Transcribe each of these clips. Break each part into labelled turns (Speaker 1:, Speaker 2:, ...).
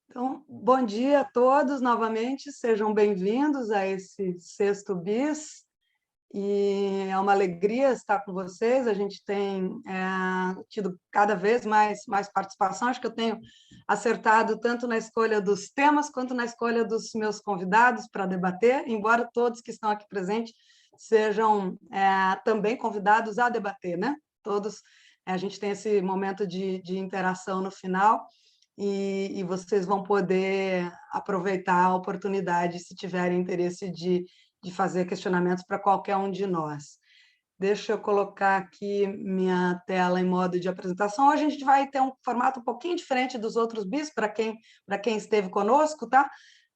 Speaker 1: Então, bom dia a todos novamente, sejam bem-vindos a esse Sexto Bis, e é uma alegria estar com vocês. A gente tem tido cada vez mais participação, acho que eu tenho acertado tanto na escolha dos temas quanto na escolha dos meus convidados para debater, embora todos que estão aqui presentes sejam também convidados a debater, né? Todos, a gente tem esse momento de interação no final, e vocês vão poder aproveitar a oportunidade se tiverem interesse de fazer questionamentos para qualquer um de nós. Deixa eu colocar aqui minha tela em modo de apresentação. Hoje a gente vai ter um formato um pouquinho diferente dos outros bis, para quem esteve conosco, tá?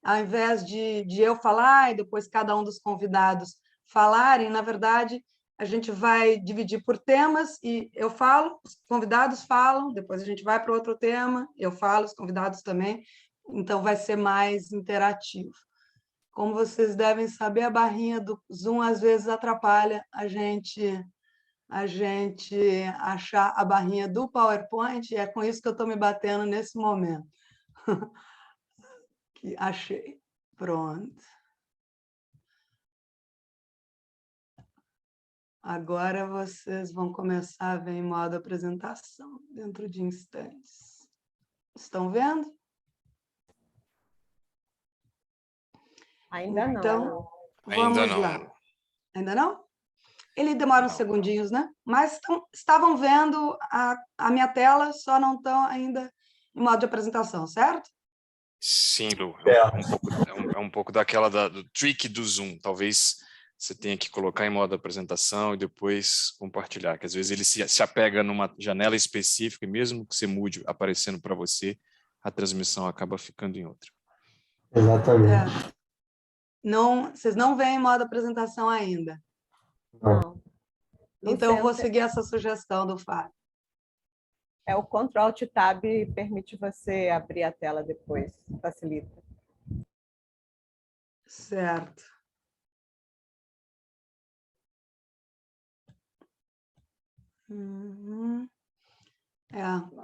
Speaker 1: Ao invés de eu falar e depois cada um dos convidados falarem, na verdade, a gente vai dividir por temas e eu falo, os convidados falam, depois a gente vai para outro tema, eu falo, os convidados também, então vai ser mais interativo. Como vocês devem saber, a barrinha do Zoom às vezes atrapalha a gente achar a barrinha do PowerPoint, e é com isso que eu estou me batendo nesse momento. Que achei. Pronto. Agora vocês vão começar a ver em modo apresentação, dentro de instantes. Estão vendo?
Speaker 2: Ainda não.
Speaker 1: Então, vamos lá. Ainda não? Ele demora uns segundinhos, né? Mas estavam vendo a minha tela, só não estão ainda em modo de apresentação, certo?
Speaker 3: Sim, Lu. É um pouco do trick do Zoom. Talvez você tenha que colocar em modo apresentação e depois compartilhar, que às vezes ele se apega numa janela específica e mesmo que você mude aparecendo para você, a transmissão acaba ficando em outra.
Speaker 4: Exatamente.
Speaker 1: Não, vocês não veem em modo apresentação ainda?
Speaker 2: Não.
Speaker 1: Então, eu vou seguir essa sugestão do Fábio.
Speaker 2: O Ctrl Alt Tab permite você abrir a tela depois, facilita.
Speaker 1: Certo.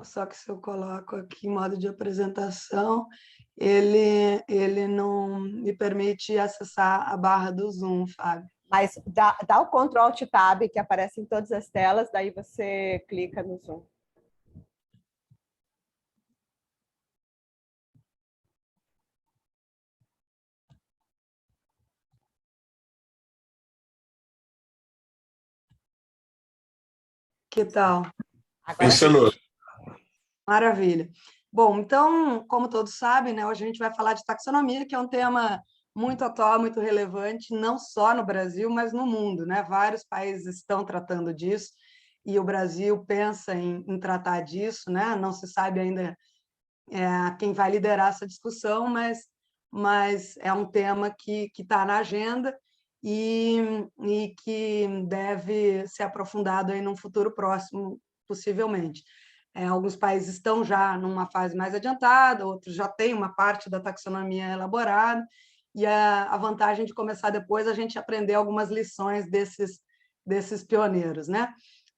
Speaker 1: Só que se eu coloco aqui em modo de apresentação, ele não me permite acessar a barra do Zoom, Fábio.
Speaker 2: Mas dá o Ctrl Alt Tab, que aparece em todas as telas, daí você clica no Zoom.
Speaker 1: Que tal?
Speaker 4: Funcionou.
Speaker 1: Maravilha. Bom, então, como todos sabem, né, hoje a gente vai falar de taxonomia, que é um tema muito atual, muito relevante, não só no Brasil, mas no mundo, né? Vários países estão tratando disso e o Brasil pensa em tratar disso, né? Não se sabe ainda quem vai liderar essa discussão, mas é um tema que está na agenda e que deve ser aprofundado aí num futuro próximo, possivelmente. Alguns países estão já numa fase mais adiantada, outros já têm uma parte da taxonomia elaborada, e a vantagem de começar depois a gente aprender algumas lições desses pioneiros, né?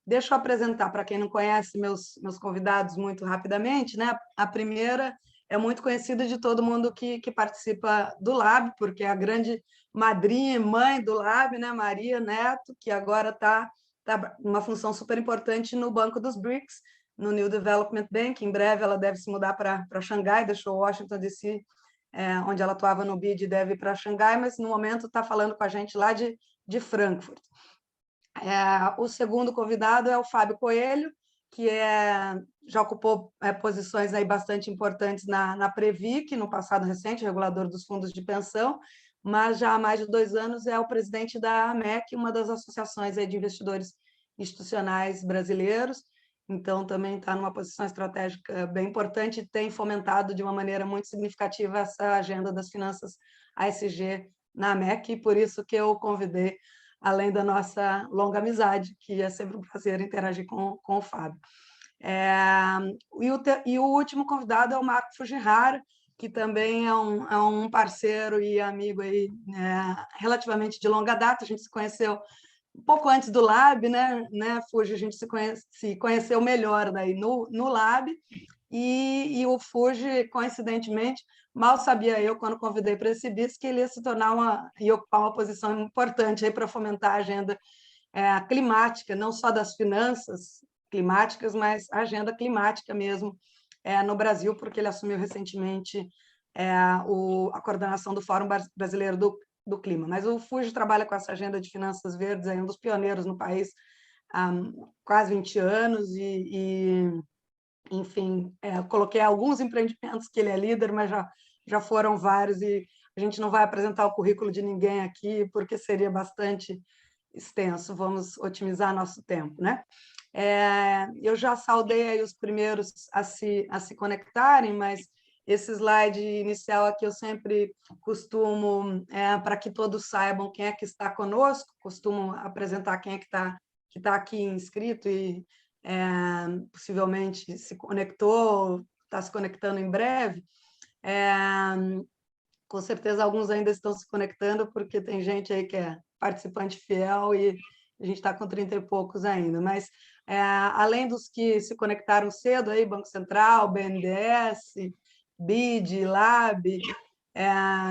Speaker 1: Deixa eu apresentar, para quem não conhece, meus convidados muito rapidamente, né? A primeira é muito conhecida de todo mundo que participa do Lab, porque é a grande madrinha e mãe do Lab, né? Maria Neto, que agora está numa função super importante no Banco dos BRICS, no New Development Bank. Em breve ela deve se mudar para Xangai, deixou Washington DC, onde ela atuava no BID, deve ir para Xangai, mas no momento está falando com a gente lá de Frankfurt. O segundo convidado é o Fábio Coelho, que já ocupou posições aí bastante importantes na Previc, no passado recente, regulador dos fundos de pensão, mas já há mais de 2 anos é o presidente da AMEC, uma das associações aí de investidores institucionais brasileiros, então também está numa posição estratégica bem importante e tem fomentado de uma maneira muito significativa essa agenda das finanças ASG na AMEC, e por isso que eu o convidei, além da nossa longa amizade, que é sempre um prazer interagir com o Fábio. E o último convidado é o Marco Fujihara, que também é um parceiro e amigo aí, relativamente de longa data. A gente se conheceu um pouco antes do Lab, né, Fuji, a gente se conheceu melhor daí no Lab, e o Fuji, coincidentemente, mal sabia eu, quando convidei para esse BIS, que ele ia se tornar e ocupar uma posição importante para fomentar a agenda climática, não só das finanças climáticas, mas a agenda climática mesmo no Brasil, porque ele assumiu recentemente a coordenação do Fórum Brasileiro do Clima. Mas o Fuji trabalha com essa agenda de finanças verdes, é um dos pioneiros no país há quase 20 anos, enfim, coloquei alguns empreendimentos que ele é líder, mas já foram vários, e a gente não vai apresentar o currículo de ninguém aqui, porque seria bastante extenso, vamos otimizar nosso tempo, né? Eu já saudei aí os primeiros a se conectarem, mas esse slide inicial aqui eu sempre costumo, para que todos saibam quem é que está conosco, costumo apresentar quem é que está aqui inscrito e possivelmente se conectou, está se conectando em breve. Com certeza alguns ainda estão se conectando, porque tem gente aí que é participante fiel e a gente está com 30 e poucos ainda, mas além dos que se conectaram cedo, aí, Banco Central, BNDES, BID, Lab,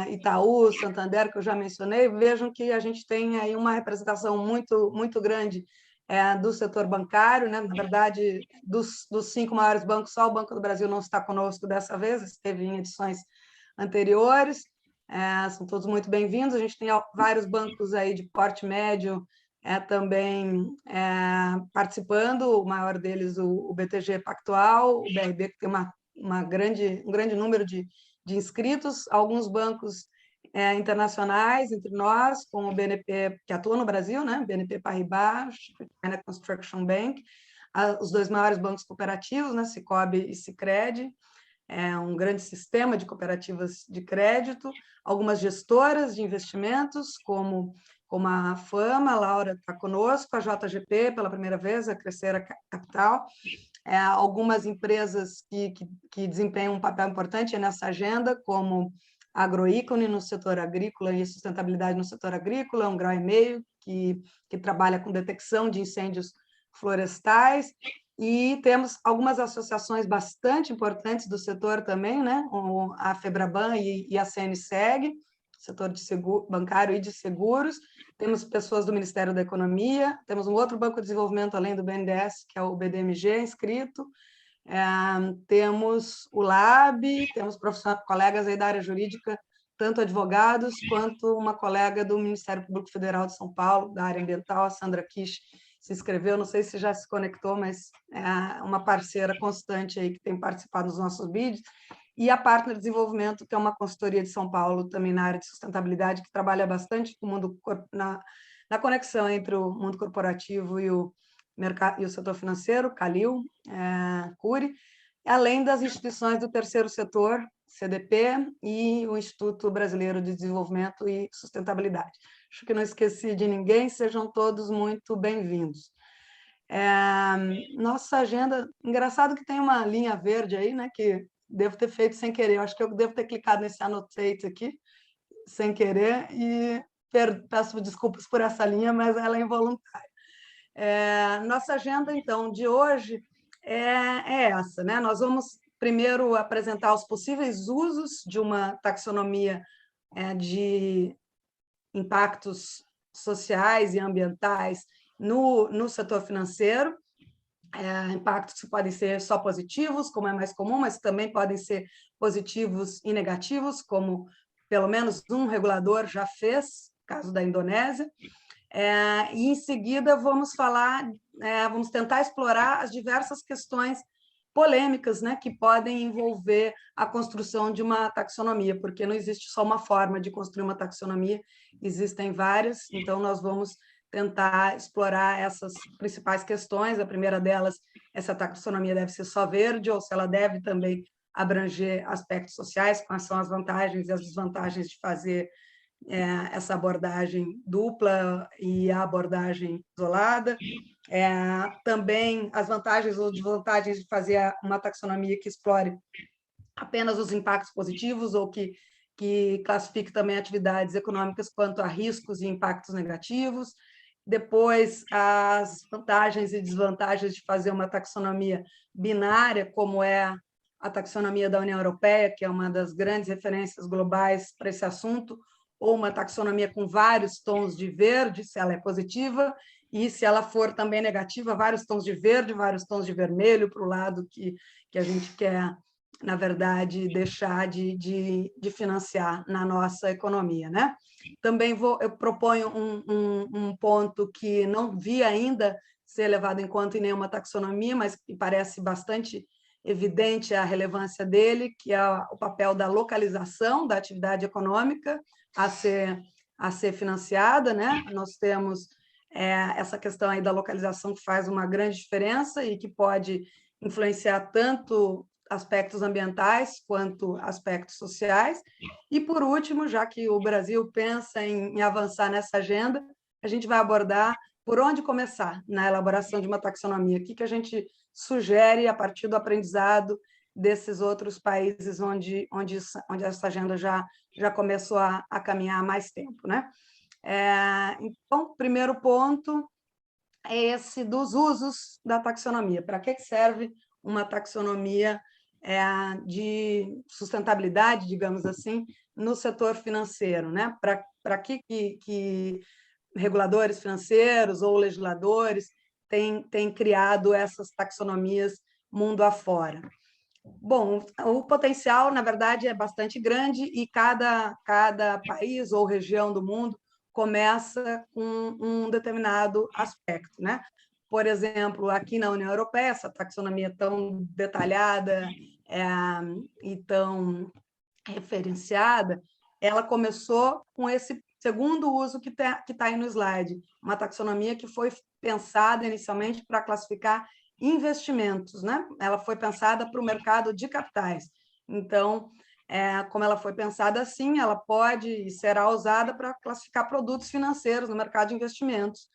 Speaker 1: Itaú, Santander, que eu já mencionei, vejam que a gente tem aí uma representação muito, muito grande do setor bancário, né? Na verdade, dos 5 maiores bancos, só o Banco do Brasil não está conosco dessa vez, esteve em edições anteriores, são todos muito bem-vindos. A gente tem vários bancos aí de porte médio também participando, o maior deles o BTG Pactual, o BRB, que tem um grande número de inscritos, alguns bancos internacionais entre nós, como o BNP, que atua no Brasil, né? BNP Paribas, China Construction Bank, os 2 maiores bancos cooperativos, né? Sicobi e Sicredi, um grande sistema de cooperativas de crédito, algumas gestoras de investimentos, como a Fama, a Laura está conosco, a JGP, pela primeira vez, a Crescera Capital, algumas empresas que desempenham um papel importante nessa agenda, como a Agroícone no setor agrícola e sustentabilidade no setor agrícola, 1,5 Grau, que trabalha com detecção de incêndios florestais, e temos algumas associações bastante importantes do setor também, né? A FEBRABAN e a CNSEG, setor de bancário e de seguros. Temos pessoas do Ministério da Economia, temos um outro banco de desenvolvimento além do BNDES, que é o BDMG, inscrito. Temos o Lab, temos colegas aí da área jurídica, tanto advogados quanto uma colega do Ministério Público Federal de São Paulo, da área ambiental, a Sandra Kish, se inscreveu, não sei se já se conectou, mas é uma parceira constante aí que tem participado dos nossos vídeos, e a Partner Desenvolvimento, que é uma consultoria de São Paulo, também na área de sustentabilidade, que trabalha bastante com o mundo, na conexão entre o mundo corporativo e o mercado e o setor financeiro, Calil, Cury, além das instituições do terceiro setor, CDP, e o Instituto Brasileiro de Desenvolvimento e Sustentabilidade. Acho que não esqueci de ninguém, sejam todos muito bem-vindos. Nossa agenda, engraçado que tem uma linha verde aí, né, que devo ter feito sem querer, eu acho que eu devo ter clicado nesse annotate aqui, sem querer, e peço desculpas por essa linha, mas ela é involuntária. Nossa agenda, então, de hoje é essa, né? Nós vamos primeiro apresentar os possíveis usos de uma taxonomia de impactos sociais e ambientais no setor financeiro, impactos que podem ser só positivos, como é mais comum, mas também podem ser positivos e negativos, como pelo menos um regulador já fez, caso da Indonésia. E em seguida vamos vamos tentar explorar as diversas questões polêmicas, né, que podem envolver a construção de uma taxonomia, porque não existe só uma forma de construir uma taxonomia, existem várias, então nós vamos tentar explorar essas principais questões. A primeira delas, essa taxonomia deve ser só verde, ou se ela deve também abranger aspectos sociais, quais são as vantagens e as desvantagens de fazer essa abordagem dupla e a abordagem isolada. Também as vantagens ou desvantagens de fazer uma taxonomia que explore apenas os impactos positivos ou que classifique também atividades econômicas quanto a riscos e impactos negativos. depois as vantagens e desvantagens de fazer uma taxonomia binária, como é a taxonomia da União Europeia, que é uma das grandes referências globais para esse assunto, ou uma taxonomia com vários tons de verde, se ela é positiva, e se ela for também negativa, vários tons de verde, vários tons de vermelho para o lado que a gente quer, na verdade, deixar de financiar na nossa economia, né? Também eu proponho um ponto que não vi ainda ser levado em conta em nenhuma taxonomia, mas que parece bastante evidente a relevância dele, que é o papel da localização da atividade econômica a ser financiada, né? Nós temos essa questão aí da localização que faz uma grande diferença e que pode influenciar tanto aspectos ambientais quanto aspectos sociais. E, por último, já que o Brasil pensa em avançar nessa agenda, a gente vai abordar por onde começar na elaboração de uma taxonomia, o que a gente sugere a partir do aprendizado desses outros países onde essa agenda já começou a caminhar há mais tempo, né? Então, o primeiro ponto é esse dos usos da taxonomia. Para que serve uma taxonomia de sustentabilidade, digamos assim, no setor financeiro, né? Para que reguladores financeiros ou legisladores têm criado essas taxonomias mundo afora? Bom, o potencial, na verdade, é bastante grande e cada país ou região do mundo começa com um determinado aspecto, né? Por exemplo, aqui na União Europeia, essa taxonomia tão detalhada e tão referenciada, ela começou com esse segundo uso que tá aí no slide, uma taxonomia que foi pensada inicialmente para classificar investimentos, né? Ela foi pensada para o mercado de capitais. Então, como ela foi pensada assim, ela pode e será usada para classificar produtos financeiros no mercado de investimentos,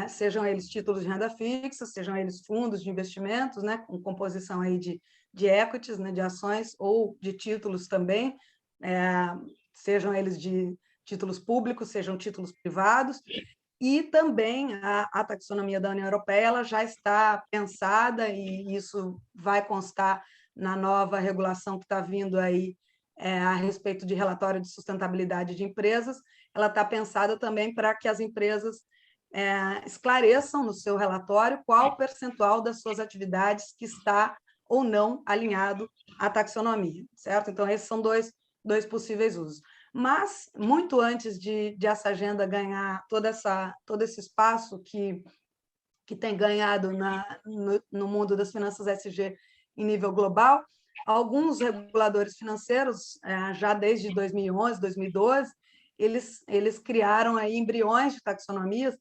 Speaker 1: sejam eles títulos de renda fixa, sejam eles fundos de investimentos, né, com composição aí de equities, né, de ações ou de títulos também, sejam eles de títulos públicos, sejam títulos privados. E também a taxonomia da União Europeia ela já está pensada, e isso vai constar na nova regulação que está vindo aí a respeito de relatório de sustentabilidade de empresas, ela está pensada também para que as empresas esclareçam no seu relatório qual o percentual das suas atividades que está ou não alinhado à taxonomia, certo? Então, esses são dois possíveis usos. Mas, muito antes de essa agenda ganhar todo esse espaço que tem ganhado no mundo das finanças ESG em nível global, alguns reguladores financeiros, já desde 2011, 2012, eles criaram aí embriões de taxonomias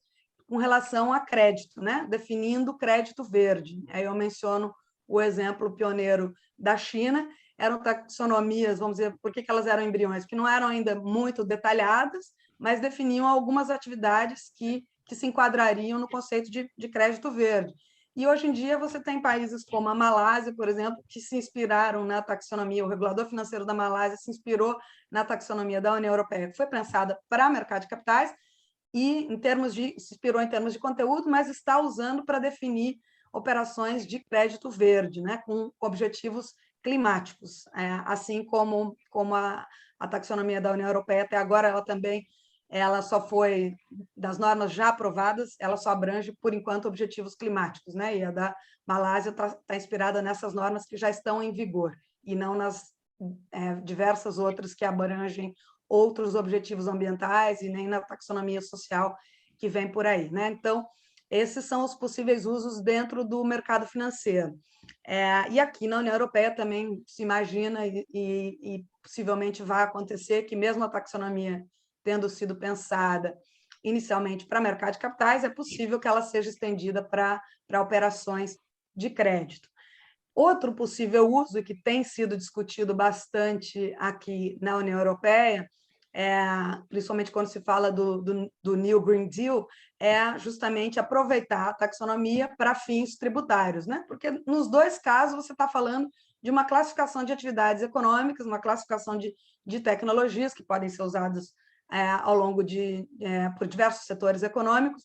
Speaker 1: com relação a crédito, né? Definindo crédito verde. Aí eu menciono o exemplo pioneiro da China. Eram taxonomias, vamos dizer, por que elas eram embriões? Porque não eram ainda muito detalhadas, mas definiam algumas atividades que se enquadrariam no conceito de crédito verde. E hoje em dia você tem países como a Malásia, por exemplo, que se inspiraram na taxonomia, o regulador financeiro da Malásia se inspirou na taxonomia da União Europeia, que foi pensada para o mercado de capitais e se inspirou em termos de conteúdo, mas está usando para definir operações de crédito verde, né, com objetivos climáticos, assim como a taxonomia da União Europeia até agora, ela só foi, das normas já aprovadas, ela só abrange, por enquanto, objetivos climáticos, né? E a da Malásia está inspirada nessas normas que já estão em vigor, e não nas diversas outras que abrangem outros objetivos ambientais e nem na taxonomia social que vem por aí, né? Então, esses são os possíveis usos dentro do mercado financeiro. E aqui na União Europeia também se imagina e possivelmente vai acontecer que mesmo a taxonomia tendo sido pensada inicialmente para mercado de capitais, é possível que ela seja estendida para operações de crédito. Outro possível uso que tem sido discutido bastante aqui na União Europeia, principalmente quando se fala do New Green Deal, é justamente aproveitar a taxonomia para fins tributários, né? Porque nos dois casos você está falando de uma classificação de atividades econômicas, uma classificação de tecnologias que podem ser usadas ao longo por diversos setores econômicos,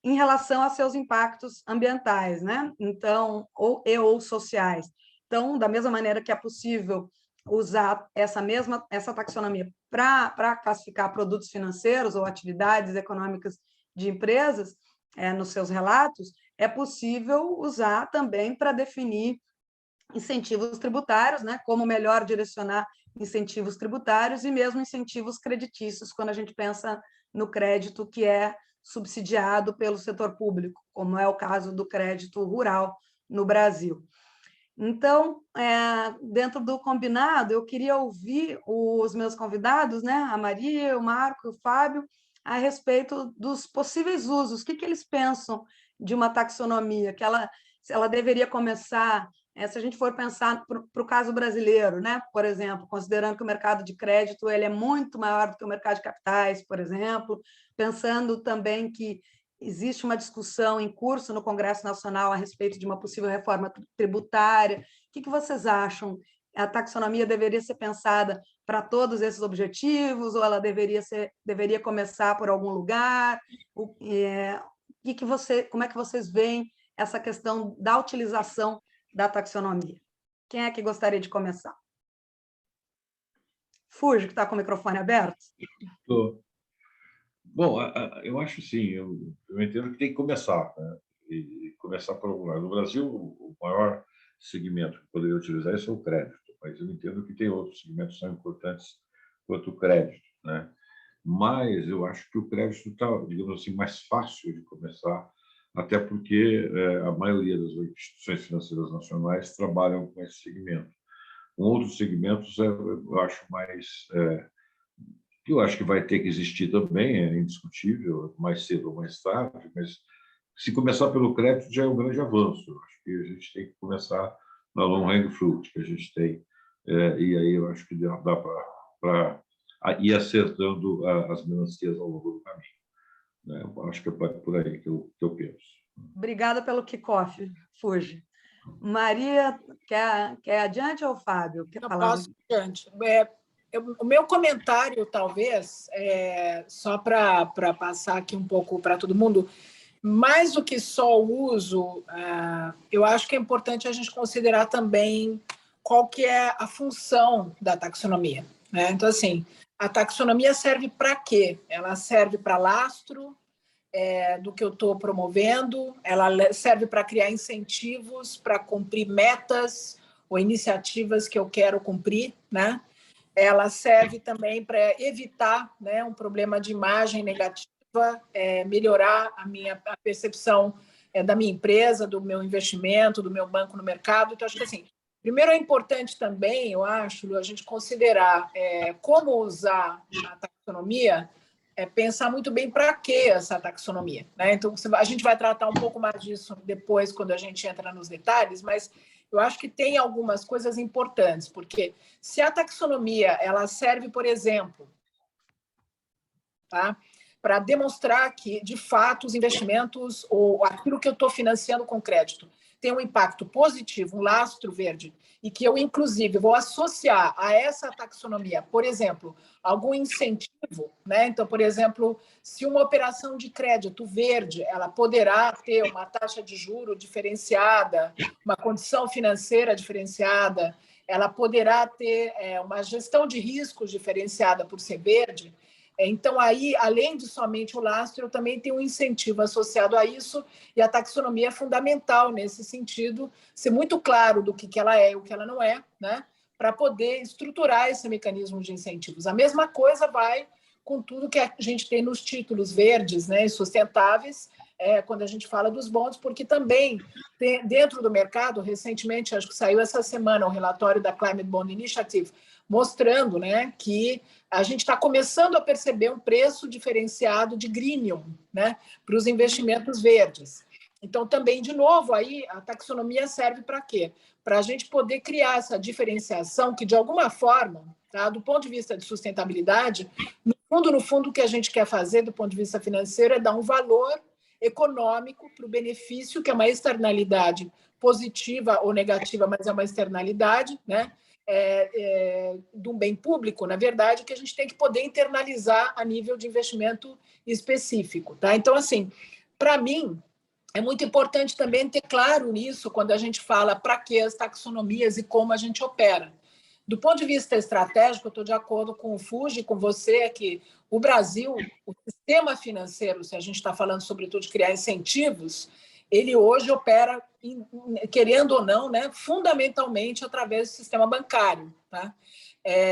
Speaker 1: em relação a seus impactos ambientais, né? Então, ou sociais. Então, da mesma maneira que é possível usar essa taxonomia para classificar produtos financeiros ou atividades econômicas de empresas nos seus relatos, é possível usar também para definir incentivos tributários, né? Como melhor direcionar incentivos tributários e mesmo incentivos creditícios, quando a gente pensa no crédito que é subsidiado pelo setor público, como é o caso do crédito rural no Brasil. Então, dentro do combinado, eu queria ouvir os meus convidados, né? A Maria, o Marco e o Fábio, a respeito dos possíveis usos. O que eles pensam de uma taxonomia? Se ela deveria começar, se a gente for pensar para o caso brasileiro, né? Por exemplo, considerando que o mercado de crédito ele é muito maior do que o mercado de capitais, por exemplo, pensando também que existe uma discussão em curso no Congresso Nacional a respeito de uma possível reforma tributária. O que vocês acham? A taxonomia deveria ser pensada para todos esses objetivos ou ela deveria começar por algum lugar? Como é que vocês veem essa questão da utilização da taxonomia? Quem é que gostaria de começar? Fuji, que está com o microfone aberto.
Speaker 5: Estou. Bom, eu acho sim, eu entendo que tem que começar, né? E começar por algum lado. No Brasil, o maior segmento que poderia utilizar isso é o crédito, mas eu entendo que tem outros segmentos que são importantes quanto o crédito, né? Mas eu acho que o crédito está, digamos assim, mais fácil de começar, até porque a maioria das instituições financeiras nacionais trabalham com esse segmento. Com outros segmentos, eu acho mais... que eu acho que vai ter que existir também, é indiscutível, mais cedo ou mais tarde, mas se começar pelo crédito já é um grande avanço. Eu acho que a gente tem que começar na long hang fruit que a gente tem, e aí eu acho que dá para ir acertando as melancias ao longo do caminho, né? Eu acho que é por aí que eu penso.
Speaker 1: Obrigada pelo kickoff, Fuji. Maria, quer adiante ou Fábio? Quer falar?
Speaker 6: Posso adiante. O meu comentário, talvez, só para passar aqui um pouco para todo mundo, mais do que só o uso, eu acho que é importante a gente considerar também qual que é a função da taxonomia, né? Então, assim, a taxonomia serve para quê? Ela serve para lastro do que eu estou promovendo, ela serve para criar incentivos, para cumprir metas ou iniciativas que eu quero cumprir, né? Ela serve também para evitar, né, um problema de imagem negativa, melhorar a percepção da minha empresa, do meu investimento, do meu banco no mercado. Então, acho que, assim, primeiro é importante também, eu acho, Lu, a gente considerar como usar a taxonomia, pensar muito bem para que essa taxonomia, né? Então, a gente vai tratar um pouco mais disso depois, quando a gente entra nos detalhes, mas eu acho que tem algumas coisas importantes, porque se a taxonomia ela serve, por exemplo, tá, para demonstrar que, de fato, os investimentos ou aquilo que eu estou financiando com crédito tem um impacto positivo, um lastro verde, e que eu, inclusive, vou associar a essa taxonomia, por exemplo, algum incentivo, né? Então, por exemplo, se uma operação de crédito verde, ela poderá ter uma taxa de juro diferenciada, uma condição financeira diferenciada, ela poderá ter uma gestão de riscos diferenciada por ser verde. Então, aí, além de somente o lastro, eu também tenho um incentivo associado a isso, e a taxonomia é fundamental nesse sentido, ser muito claro do que ela é e o que ela não é, né? Para poder estruturar esse mecanismo de incentivos. A mesma coisa vai com tudo que a gente tem nos títulos verdes, né, e sustentáveis, quando a gente fala dos bonds, porque também, dentro do mercado, recentemente, acho que saiu essa semana, o relatório da Climate Bond Initiative, mostrando, né, que a gente está começando a perceber um preço diferenciado de greenium, né, para os investimentos verdes. Então, também, de novo, aí a taxonomia serve para quê? Para a gente poder criar essa diferenciação que, de alguma forma, tá, do ponto de vista de sustentabilidade, no fundo, o que a gente quer fazer do ponto de vista financeiro é dar um valor econômico para o benefício, que é uma externalidade positiva ou negativa, mas é uma externalidade, né? De um bem público, na verdade, que a gente tem que poder internalizar a nível de investimento específico, tá? Então, assim, para mim, é muito importante também ter claro nisso quando a gente fala para que as taxonomias e como a gente opera. Do ponto de vista estratégico, eu estou de acordo com o Fuji, com você, que o Brasil, o sistema financeiro, se a gente está falando sobretudo de criar incentivos, ele hoje opera, querendo ou não, né, fundamentalmente através do sistema bancário. Tá?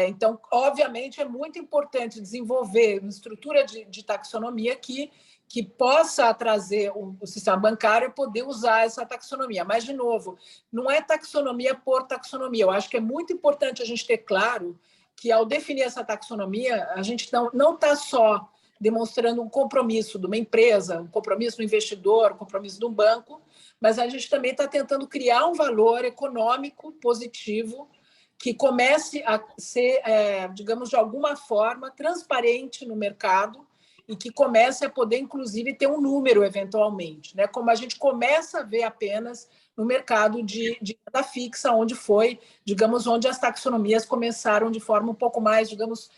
Speaker 6: Então, obviamente, é muito importante desenvolver uma estrutura de taxonomia que possa trazer o sistema bancário a poder usar essa taxonomia. Mas, de novo, não é taxonomia por taxonomia. Eu acho que é muito importante a gente ter claro que, ao definir essa taxonomia, a gente não está só demonstrando um compromisso de uma empresa, um compromisso do investidor, um compromisso de um banco, mas a gente também está tentando criar um valor econômico positivo que comece a ser, digamos, de alguma forma, transparente no mercado e que comece a poder, inclusive, ter um número, eventualmente, né? Como a gente começa a ver apenas no mercado de renda fixa, onde foi, digamos, onde as taxonomias começaram de forma um pouco mais, digamos,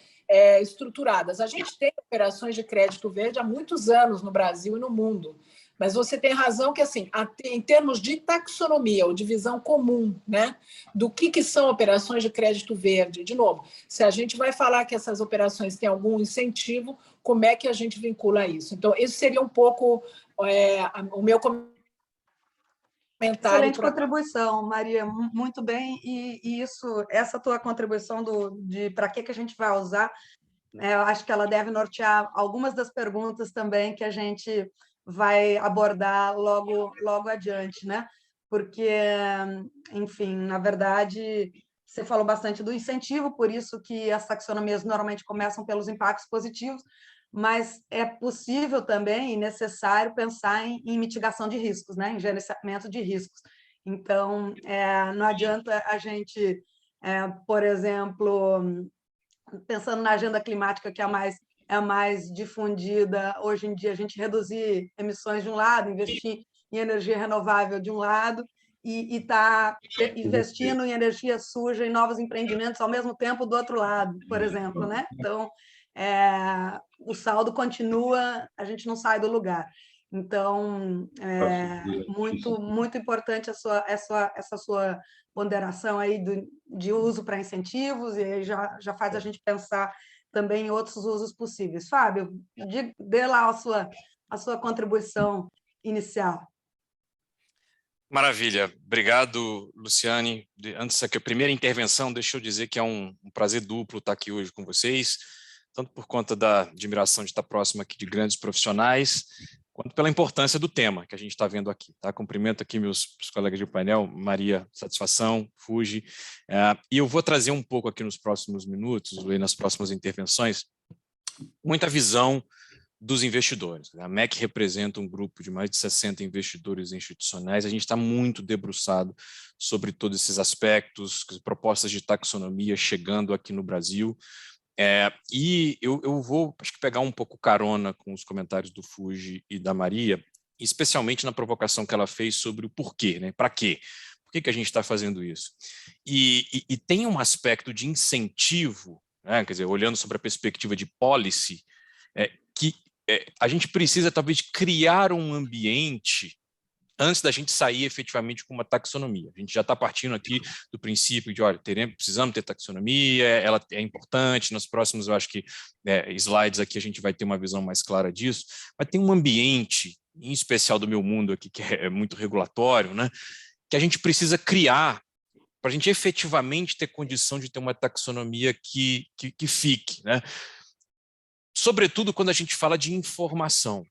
Speaker 6: estruturadas. A gente tem operações de crédito verde há muitos anos no Brasil e no mundo, mas você tem razão que, assim, em termos de taxonomia ou de visão comum, né, do que são operações de crédito verde, de novo, se a gente vai falar que essas operações têm algum incentivo, como é que a gente vincula isso? Então, esse seria um pouco o meu comentário.
Speaker 1: Excelente contribuição, Maria, muito bem, e essa tua contribuição de para que a gente vai usar, eu acho que ela deve nortear algumas das perguntas também que a gente vai abordar logo adiante, né? Porque, enfim, na verdade, você falou bastante do incentivo, por isso que as taxonomias normalmente começam pelos impactos positivos, mas é possível também e necessário pensar em mitigação de riscos, né? Em gerenciamento de riscos. Então, não adianta a gente, por exemplo, pensando na agenda climática, que é a mais difundida hoje em dia, a gente reduzir emissões de um lado, investir em energia renovável de um lado, e está investindo em energia suja, em novos empreendimentos ao mesmo tempo do outro lado, por exemplo, né? Então, o saldo continua, a gente não sai do lugar. Então, muito importante essa sua ponderação aí de uso para incentivos, e aí já faz a gente pensar também em outros usos possíveis. Fábio, dê lá a sua contribuição inicial.
Speaker 3: Maravilha. Obrigado, Luciane. Antes da primeira intervenção, deixa eu dizer que é um prazer duplo estar aqui hoje com vocês, tanto por conta da admiração de estar próximo aqui de grandes profissionais, quanto pela importância do tema que a gente está vendo aqui. Tá? Cumprimento aqui meus colegas de painel, Maria, satisfação, Fuji, e eu vou trazer um pouco aqui nos próximos minutos, nas próximas intervenções, muita visão dos investidores. A MEC representa um grupo de mais de 60 investidores institucionais, a gente está muito debruçado sobre todos esses aspectos, propostas de taxonomia chegando aqui no Brasil, e eu vou acho que pegar um pouco carona com os comentários do Fuji e da Maria, especialmente na provocação que ela fez sobre o porquê, né? Para quê? Por que a gente está fazendo isso? E tem um aspecto de incentivo, né? Quer dizer, olhando sobre a perspectiva de policy, que a gente precisa talvez criar um ambiente antes da gente sair efetivamente com uma taxonomia. A gente já está partindo aqui do princípio de, olha, precisamos ter taxonomia, ela é importante, nos próximos, eu acho que, slides aqui a gente vai ter uma visão mais clara disso, mas tem um ambiente, em especial do meu mundo aqui, que é muito regulatório, né, que a gente precisa criar para a gente efetivamente ter condição de ter uma taxonomia que fique, né? Sobretudo quando a gente fala de informação.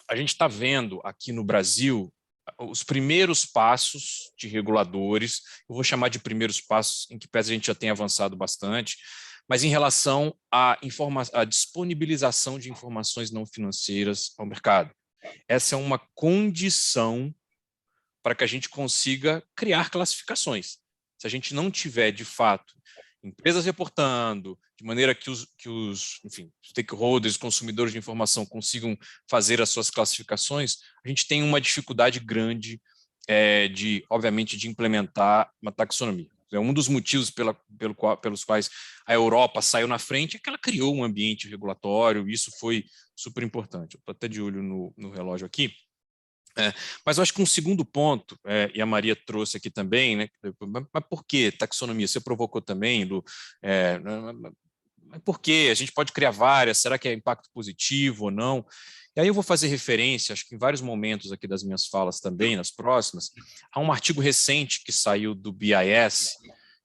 Speaker 3: A gente está vendo aqui no Brasil os primeiros passos de reguladores, eu vou chamar de primeiros passos, em que pese a gente já tem avançado bastante, mas em relação à disponibilização de informações não financeiras ao mercado. Essa é uma condição para que a gente consiga criar classificações. Se a gente não tiver, de fato, empresas reportando, de maneira que os stakeholders, consumidores de informação consigam fazer as suas classificações, a gente tem uma dificuldade grande, obviamente, de implementar uma taxonomia. Um dos motivos pelos quais a Europa saiu na frente é que ela criou um ambiente regulatório, e isso foi super importante. Eu estou até de olho no relógio aqui. Mas eu acho que um segundo ponto, e a Maria trouxe aqui também, né, mas por que taxonomia? Você provocou também, Lu, mas por quê? A gente pode criar várias, será que é impacto positivo ou não? E aí eu vou fazer referência, acho que em vários momentos aqui das minhas falas também, nas próximas, a um artigo recente que saiu do BIS,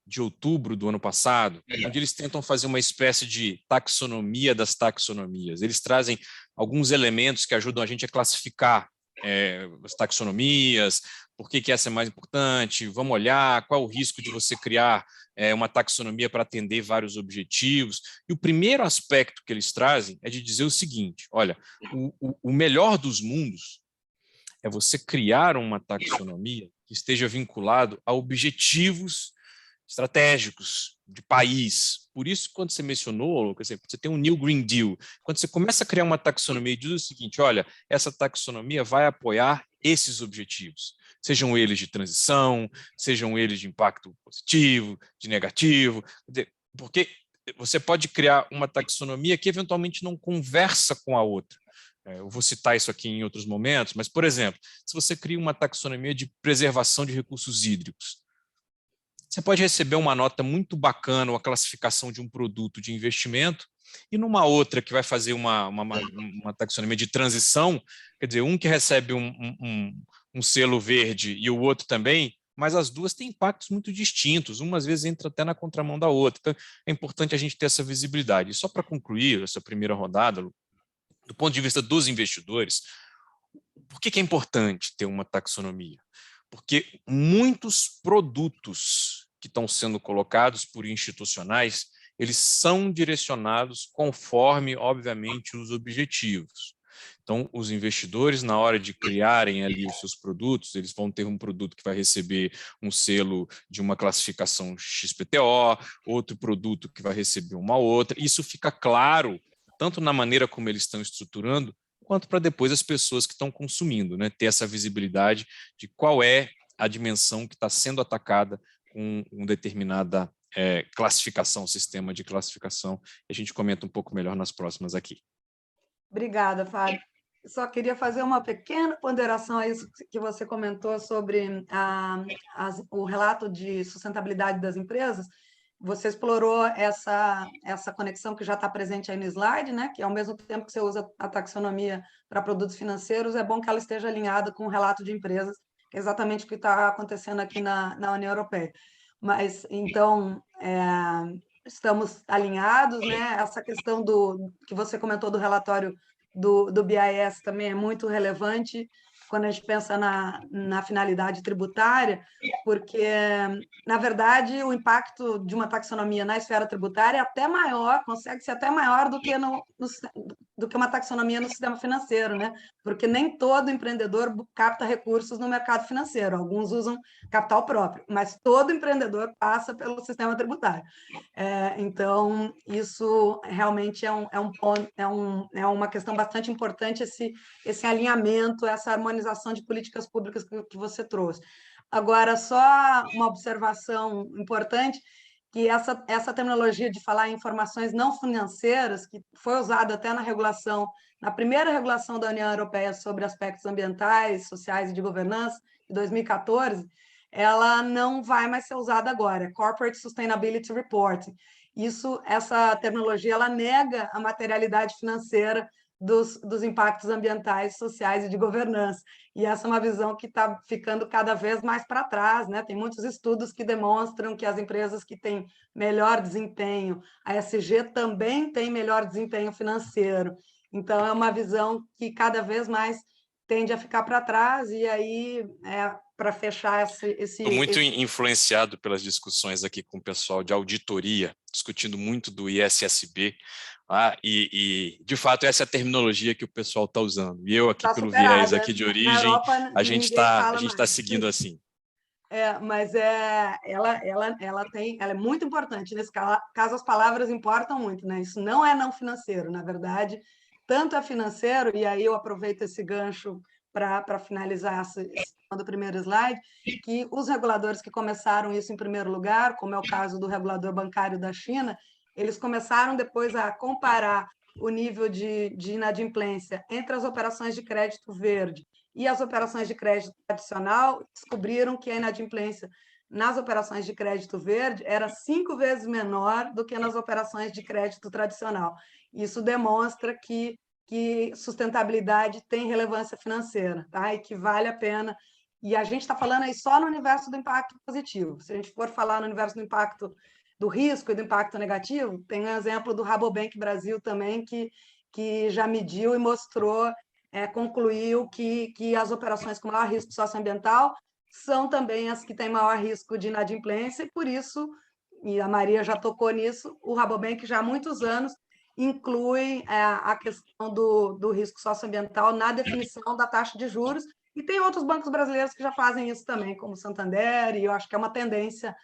Speaker 3: de outubro do ano passado, onde eles tentam fazer uma espécie de taxonomia das taxonomias. Eles trazem alguns elementos que ajudam a gente a classificar as taxonomias, por que essa é mais importante, vamos olhar qual é o risco de você criar uma taxonomia para atender vários objetivos. E o primeiro aspecto que eles trazem é de dizer o seguinte, olha, o melhor dos mundos é você criar uma taxonomia que esteja vinculado a objetivos estratégicos de país. Por isso, quando você mencionou, você tem um New Green Deal, quando você começa a criar uma taxonomia e diz o seguinte, olha, essa taxonomia vai apoiar esses objetivos, sejam eles de transição, sejam eles de impacto positivo, de negativo, porque você pode criar uma taxonomia que eventualmente não conversa com a outra. Eu vou citar isso aqui em outros momentos, mas, por exemplo, se você cria uma taxonomia de preservação de recursos hídricos, você pode receber uma nota muito bacana, uma classificação de um produto de investimento, e numa outra que vai fazer uma taxonomia de transição, quer dizer, um que recebe um selo verde e o outro também, mas as duas têm impactos muito distintos, uma às vezes entra até na contramão da outra. Então, é importante a gente ter essa visibilidade. E só para concluir essa primeira rodada, do ponto de vista dos investidores, por que é importante ter uma taxonomia? Porque muitos produtos que estão sendo colocados por institucionais, eles são direcionados conforme, obviamente, os objetivos. Então, os investidores, na hora de criarem ali os seus produtos, eles vão ter um produto que vai receber um selo de uma classificação XPTO, outro produto que vai receber uma outra. Isso fica claro, tanto na maneira como eles estão estruturando, quanto para depois as pessoas que estão consumindo, né? Ter essa visibilidade de qual é a dimensão que está sendo atacada com uma determinada classificação, sistema de classificação. A gente comenta um pouco melhor nas próximas aqui.
Speaker 1: Obrigada, Fábio. Só queria fazer uma pequena ponderação a isso que você comentou sobre o relato de sustentabilidade das empresas. Você explorou essa conexão que já está presente aí no slide, né? Que ao mesmo tempo que você usa a taxonomia para produtos financeiros, é bom que ela esteja alinhada com o relato de empresas, que é exatamente o que está acontecendo aqui na União Europeia. Mas, então, estamos alinhados, né? Essa questão que você comentou do relatório do BIS também é muito relevante quando a gente pensa na finalidade tributária, porque, na verdade, o impacto de uma taxonomia na esfera tributária é até maior, consegue ser até maior do que uma taxonomia no sistema financeiro, né? Porque nem todo empreendedor capta recursos no mercado financeiro, alguns usam capital próprio, mas todo empreendedor passa pelo sistema tributário. Então, isso realmente é uma questão bastante importante, esse alinhamento, essa harmonização de políticas públicas que você trouxe. Agora, só uma observação importante, que essa terminologia de falar em informações não financeiras, que foi usada até na primeira regulação da União Europeia sobre aspectos ambientais, sociais e de governança, de 2014, ela não vai mais ser usada agora, Corporate Sustainability Reporting. Essa terminologia, ela nega a materialidade financeira dos impactos ambientais, sociais e de governança. E essa é uma visão que está ficando cada vez mais para trás, né? Tem muitos estudos que demonstram que as empresas que têm melhor desempenho, a ESG também tem melhor desempenho financeiro. Então, é uma visão que cada vez mais tende a ficar para trás, e aí, para fechar
Speaker 3: Estou muito influenciado pelas discussões aqui com o pessoal de auditoria, discutindo muito do ISSB, e de fato essa é a terminologia que o pessoal está usando. E eu aqui, pelo viés aqui de origem, a gente está seguindo assim.
Speaker 1: Mas ela é muito importante. Nesse caso, as palavras importam muito, né? Isso não é não financeiro, na verdade, tanto é financeiro, e aí eu aproveito esse gancho para finalizar do primeiro slide, que os reguladores que começaram isso em primeiro lugar, como é o caso do regulador bancário da China, eles começaram depois a comparar o nível de inadimplência entre as operações de crédito verde e as operações de crédito tradicional, descobriram que a inadimplência nas operações de crédito verde era 5 vezes menor do que nas operações de crédito tradicional. Isso demonstra que sustentabilidade tem relevância financeira, tá? E que vale a pena. E a gente está falando aí só no universo do impacto positivo. Se a gente for falar no universo do impacto do risco e do impacto negativo, tem um exemplo do Rabobank Brasil também, que já mediu e mostrou, concluiu que as operações com maior risco socioambiental são também as que têm maior risco de inadimplência, e por isso, e a Maria já tocou nisso, o Rabobank já há muitos anos inclui a questão do risco socioambiental na definição da taxa de juros, e tem outros bancos brasileiros que já fazem isso também, como o Santander, e eu acho que é uma tendência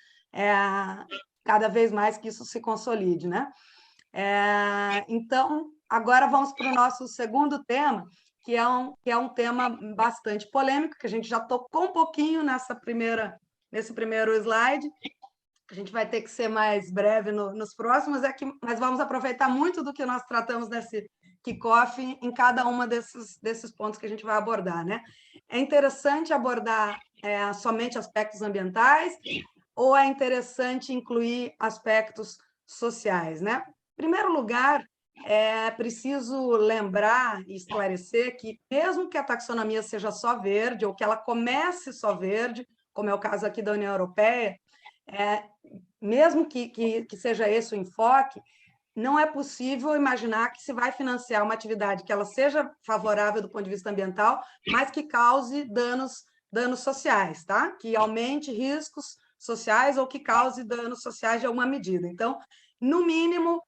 Speaker 1: cada vez mais que isso se consolide, né? Então, agora vamos para o nosso segundo tema, que é um tema bastante polêmico, que a gente já tocou um pouquinho nesse primeiro slide. A gente vai ter que ser mais breve nos próximos, mas vamos aproveitar muito do que nós tratamos nesse kickoff em cada uma desses pontos que a gente vai abordar, né? É interessante abordar somente aspectos ambientais ou é interessante incluir aspectos sociais, né? Em primeiro lugar, é preciso lembrar e esclarecer que, mesmo que a taxonomia seja só verde, ou que ela comece só verde, como é o caso aqui da União Europeia, mesmo que seja esse o enfoque, não é possível imaginar que se vai financiar uma atividade que ela seja favorável do ponto de vista ambiental, mas que cause danos sociais, tá? Que aumente riscos sociais ou que cause danos sociais de alguma medida. Então, no mínimo,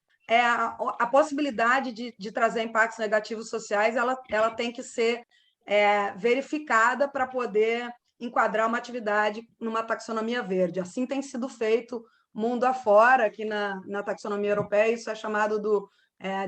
Speaker 1: a possibilidade de trazer impactos negativos sociais ela tem que ser verificada para poder enquadrar uma atividade numa taxonomia verde. Assim tem sido feito mundo afora, aqui na taxonomia europeia, isso é chamado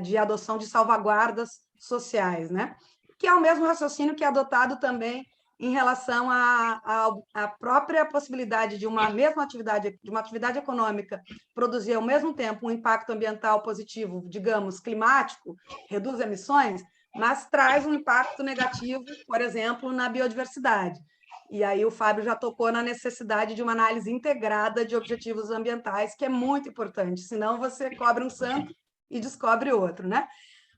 Speaker 1: de adoção de salvaguardas sociais, né? Que é o mesmo raciocínio que é adotado também em relação à própria possibilidade de uma mesma atividade, de uma atividade econômica, produzir ao mesmo tempo um impacto ambiental positivo, digamos, climático, reduz emissões, mas traz um impacto negativo, por exemplo, na biodiversidade. E aí o Fábio já tocou na necessidade de uma análise integrada de objetivos ambientais, que é muito importante, senão você cobre um santo e descobre outro, né?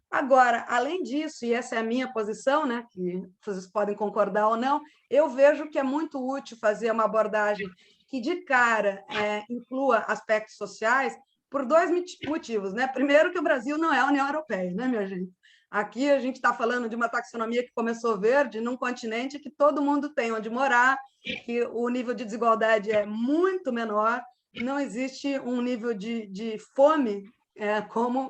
Speaker 1: Agora, além disso, e essa é a minha posição, né, que vocês podem concordar ou não, eu vejo que é muito útil fazer uma abordagem que, de cara, inclua aspectos sociais por dois motivos, né? Primeiro, que o Brasil não é a União Europeia, né, minha gente? Aqui a gente está falando de uma taxonomia que começou verde num continente que todo mundo tem onde morar, que o nível de desigualdade é muito menor, não existe um nível de fome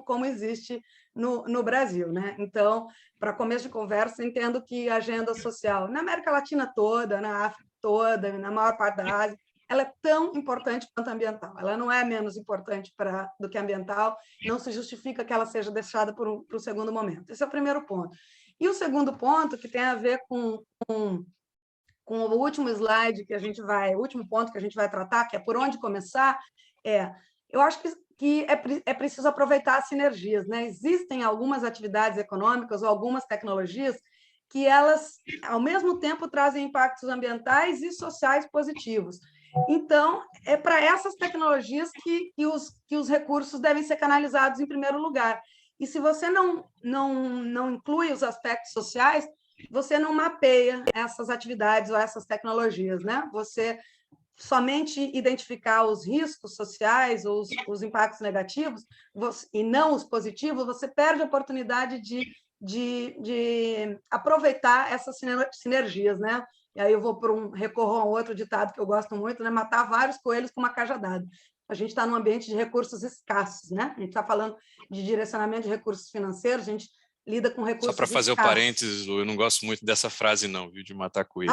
Speaker 1: como existe no Brasil, né? Então, para começo de conversa, entendo que a agenda social na América Latina toda, na África toda, na maior parte da Ásia, ela é tão importante quanto a ambiental. Ela não é menos importante do que a ambiental, não se justifica que ela seja deixada para o segundo momento. Esse é o primeiro ponto. E o segundo ponto, que tem a ver com o último slide o último ponto que a gente vai tratar, que é por onde começar, eu acho que é preciso aproveitar as sinergias, né? Existem algumas atividades econômicas ou algumas tecnologias que elas, ao mesmo tempo, trazem impactos ambientais e sociais positivos. Então, é para essas tecnologias que os recursos devem ser canalizados em primeiro lugar. E se você não inclui os aspectos sociais, você não mapeia essas atividades ou essas tecnologias, né? Você somente identificar os riscos sociais ou os impactos negativos e não os positivos, você perde a oportunidade de aproveitar essas sinergias, né? E aí eu recorro a um outro ditado que eu gosto muito, né? Matar vários coelhos com uma cajadada. A gente está num ambiente de recursos escassos, né? A gente está falando de direcionamento de recursos financeiros, a gente lida com recursos
Speaker 3: escassos. Só para fazer
Speaker 1: escassos.
Speaker 3: o parênteses, Lu, eu não gosto muito dessa frase, não, viu? De matar coelho.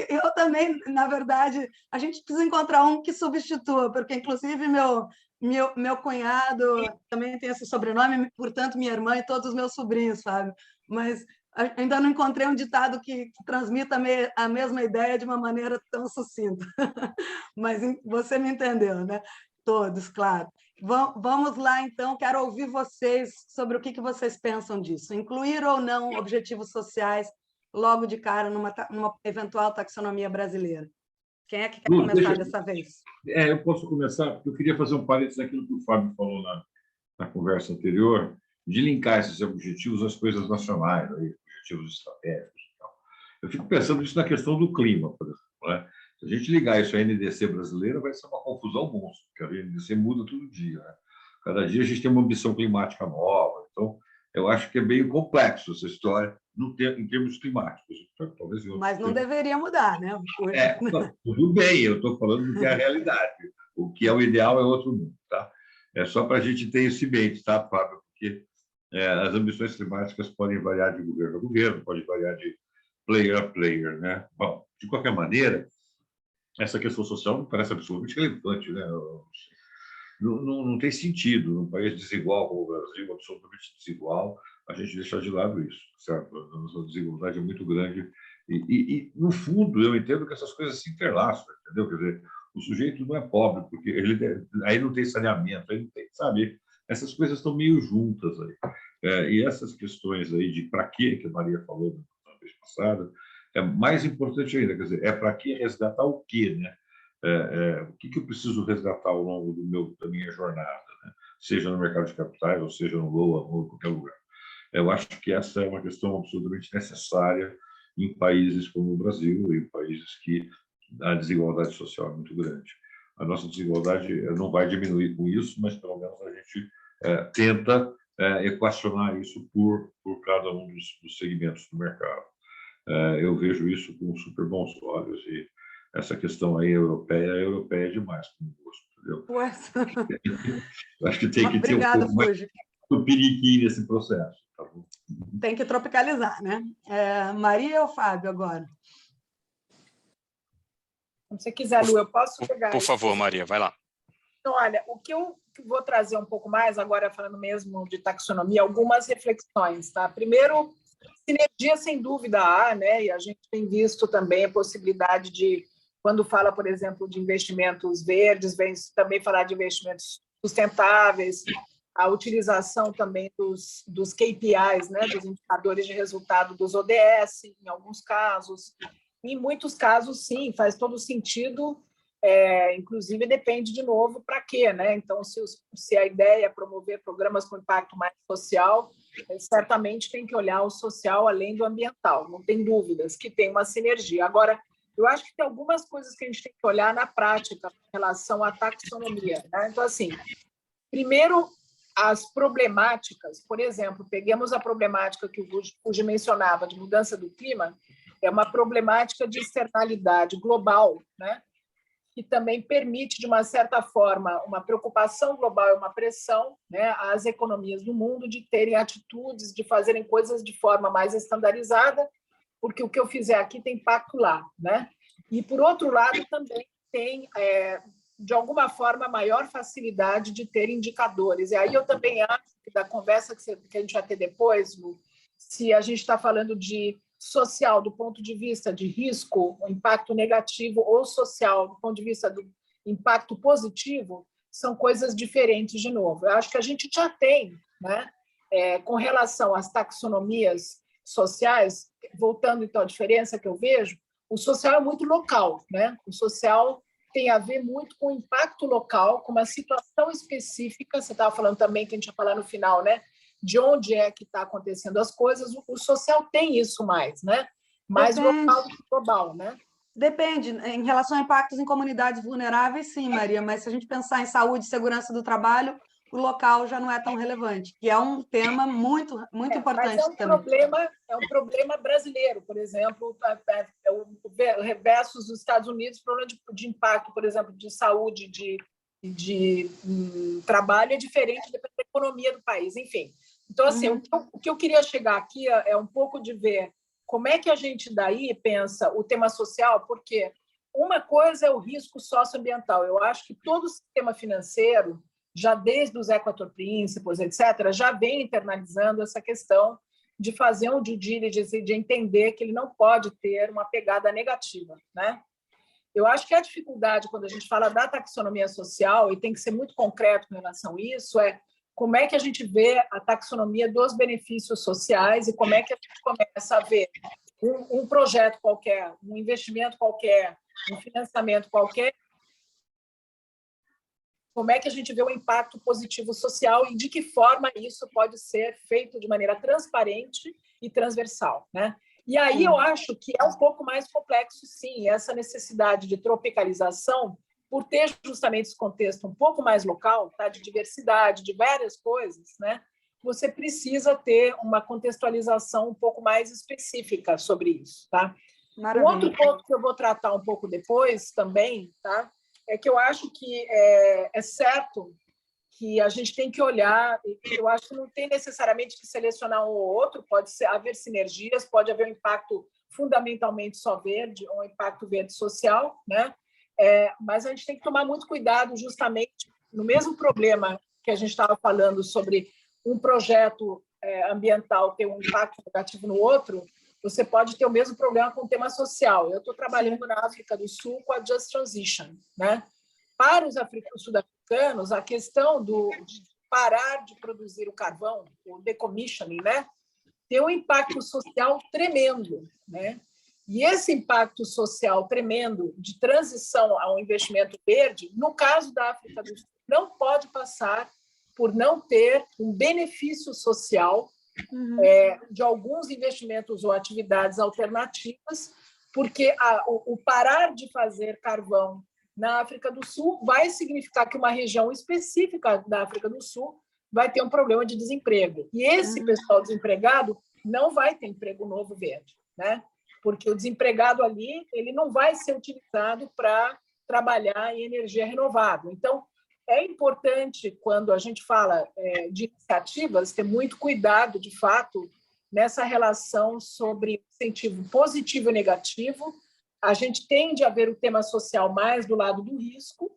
Speaker 1: Eu também, na verdade, a gente precisa encontrar um que substitua, porque, inclusive, meu cunhado também tem esse sobrenome, portanto, minha irmã e todos os meus sobrinhos, sabe? Mas ainda não encontrei um ditado que transmita a mesma ideia de uma maneira tão sucinta. Mas você me entendeu, né? Todos, claro. Vamos lá, então. Quero ouvir vocês sobre o que vocês pensam disso. Incluir ou não objetivos sociais logo de cara numa eventual taxonomia brasileira. Quem é que quer começar dessa vez?
Speaker 5: Eu posso começar, porque eu queria fazer um parênteses naquilo que o Fábio falou na conversa anterior, de linkar esses objetivos às coisas nacionais, aí, objetivos estratégicos e tal. Eu fico pensando isso na questão do clima, por exemplo, né? Se a gente ligar isso à NDC brasileira, vai ser uma confusão monstra, porque a NDC muda todo dia, né? Cada dia a gente tem uma ambição climática nova. Então, eu acho que é meio complexo essa história em termos climáticos. Talvez
Speaker 1: mas não deveria mudar, né?
Speaker 5: Tudo bem, eu estou falando do que é a realidade. O que é o ideal é outro mundo, tá? É só para a gente ter isso em mente, tá, Fábio? Porque as ambições climáticas podem variar de governo a governo, pode variar de player a player, né? Bom, de qualquer maneira, essa questão social me parece absolutamente relevante, né? Não tem sentido, num país desigual como o Brasil, absolutamente desigual, a gente deixar de lado isso, certo? A nossa desigualdade é muito grande e, no fundo, eu entendo que essas coisas se interlaçam, entendeu? Quer dizer, o sujeito não é pobre, porque aí não tem saneamento, aí não tem, sabe? Essas coisas estão meio juntas aí. E essas questões aí de para quê, que a Maria falou na vez passada, é mais importante ainda, quer dizer, é para que resgatar o quê, né? O que eu preciso resgatar ao longo da minha jornada, né? Seja no mercado de capitais, ou seja no LOA, ou em qualquer lugar. Eu acho que essa é uma questão absolutamente necessária em países como o Brasil, em países que a desigualdade social é muito grande. A nossa desigualdade não vai diminuir com isso, mas pelo menos a gente tenta equacionar isso por cada um dos segmentos do mercado. Eu vejo isso com super bons olhos e essa questão aí europeia demais como gosto, entendeu?
Speaker 1: Pois.
Speaker 5: Acho que tem que ter
Speaker 1: Obrigada,
Speaker 5: um pouco mais do periquim nesse processo. Tá bom?
Speaker 1: Tem que tropicalizar, né? Maria ou Fábio agora?
Speaker 6: Se você quiser, Lu, eu posso pegar.
Speaker 3: Por favor, Maria, vai lá.
Speaker 6: Então, olha, o que eu vou trazer um pouco mais, agora falando mesmo de taxonomia, algumas reflexões, tá? Primeiro, sinergia sem dúvida há, né? E a gente tem visto também a possibilidade de, quando fala, por exemplo, de investimentos verdes, vem também falar de investimentos sustentáveis, a utilização também dos KPIs, né? Dos indicadores de resultado dos ODS, em alguns casos. Em muitos casos, sim, faz todo sentido, inclusive depende, de novo, para quê, né? Então, se a ideia é promover programas com impacto mais social, certamente tem que olhar o social além do ambiental, não tem dúvidas que tem uma sinergia. Agora, eu acho que tem algumas coisas que a gente tem que olhar na prática em relação à taxonomia, né? Então, assim, primeiro, as problemáticas, por exemplo, peguemos a problemática que o Fuji mencionava de mudança do clima, é uma problemática de externalidade global, né? Que também permite, de uma certa forma, uma preocupação global e uma pressão, né, às economias do mundo de terem atitudes, de fazerem coisas de forma mais estandarizada, porque o que eu fizer aqui tem impacto lá, né? E, por outro lado, também tem, de alguma forma, maior facilidade de ter indicadores. E aí eu também acho que, da conversa que a gente vai ter depois, Lu, se a gente está falando de social do ponto de vista de risco, o impacto negativo, ou social do ponto de vista do impacto positivo, são coisas diferentes de novo. Eu acho que a gente já tem, né, com relação às taxonomias sociais, voltando então à diferença que eu vejo, o social é muito local, né? O social tem a ver muito com o impacto local, com uma situação específica. Você estava falando também, que a gente ia falar no final, né? De onde é que está acontecendo as coisas, o social tem isso mais, né? Mais local do que global, né?
Speaker 1: Depende. Em relação a impactos em comunidades vulneráveis, sim, Maria, mas se a gente pensar em saúde e segurança do trabalho, o local já não é tão relevante, que é um tema muito importante também.
Speaker 6: É um problema brasileiro, por exemplo, versus os Estados Unidos, problema de impacto, por exemplo, de saúde, de trabalho é diferente da economia do país, enfim. Então, assim, o que eu queria chegar aqui é um pouco de ver como é que a gente daí pensa o tema social, porque uma coisa é o risco socioambiental. Eu acho que todo o sistema financeiro, já desde os Equator Principles, etc., já vem internalizando essa questão de fazer um due diligence e de entender que ele não pode ter uma pegada negativa, né? Eu acho que a dificuldade, quando a gente fala da taxonomia social, e tem que ser muito concreto com relação a isso, é como é que a gente vê a taxonomia dos benefícios sociais e como é que a gente começa a ver um projeto qualquer, um investimento qualquer, um financiamento qualquer, como é que a gente vê o impacto positivo social e de que forma isso pode ser feito de maneira transparente e transversal, né? E aí eu acho que é um pouco mais complexo, sim, essa necessidade de tropicalização, por ter justamente esse contexto um pouco mais local, tá, de diversidade, de várias coisas, né? Você precisa ter uma contextualização um pouco mais específica sobre isso, tá? Um outro ponto que eu vou tratar um pouco depois também, tá? É que eu acho que é certo que a gente tem que olhar, eu acho que não tem necessariamente que selecionar um ou outro, pode haver sinergias, pode haver um impacto fundamentalmente só verde, ou um impacto verde social, né? Mas a gente tem que tomar muito cuidado justamente no mesmo problema que a gente estava falando sobre um projeto ambiental ter um impacto negativo no outro, você pode ter o mesmo problema com o tema social. Eu estou trabalhando na África do Sul com a Just Transition, né? Para os sul-africanos, a questão de parar de produzir o carvão, o decommissioning, né, tem um impacto social tremendo, né? E esse impacto social tremendo de transição a um investimento verde, no caso da África do Sul, não pode passar por não ter um benefício social de alguns investimentos ou atividades alternativas, porque o parar de fazer carvão na África do Sul vai significar que uma região específica da África do Sul vai ter um problema de desemprego. E esse pessoal desempregado não vai ter emprego novo verde, né? Porque o desempregado ali ele não vai ser utilizado para trabalhar em energia renovável. Então, é importante, quando a gente fala de iniciativas, ter muito cuidado, de fato, nessa relação sobre incentivo positivo e negativo. A gente tende a ver o tema social mais do lado do risco.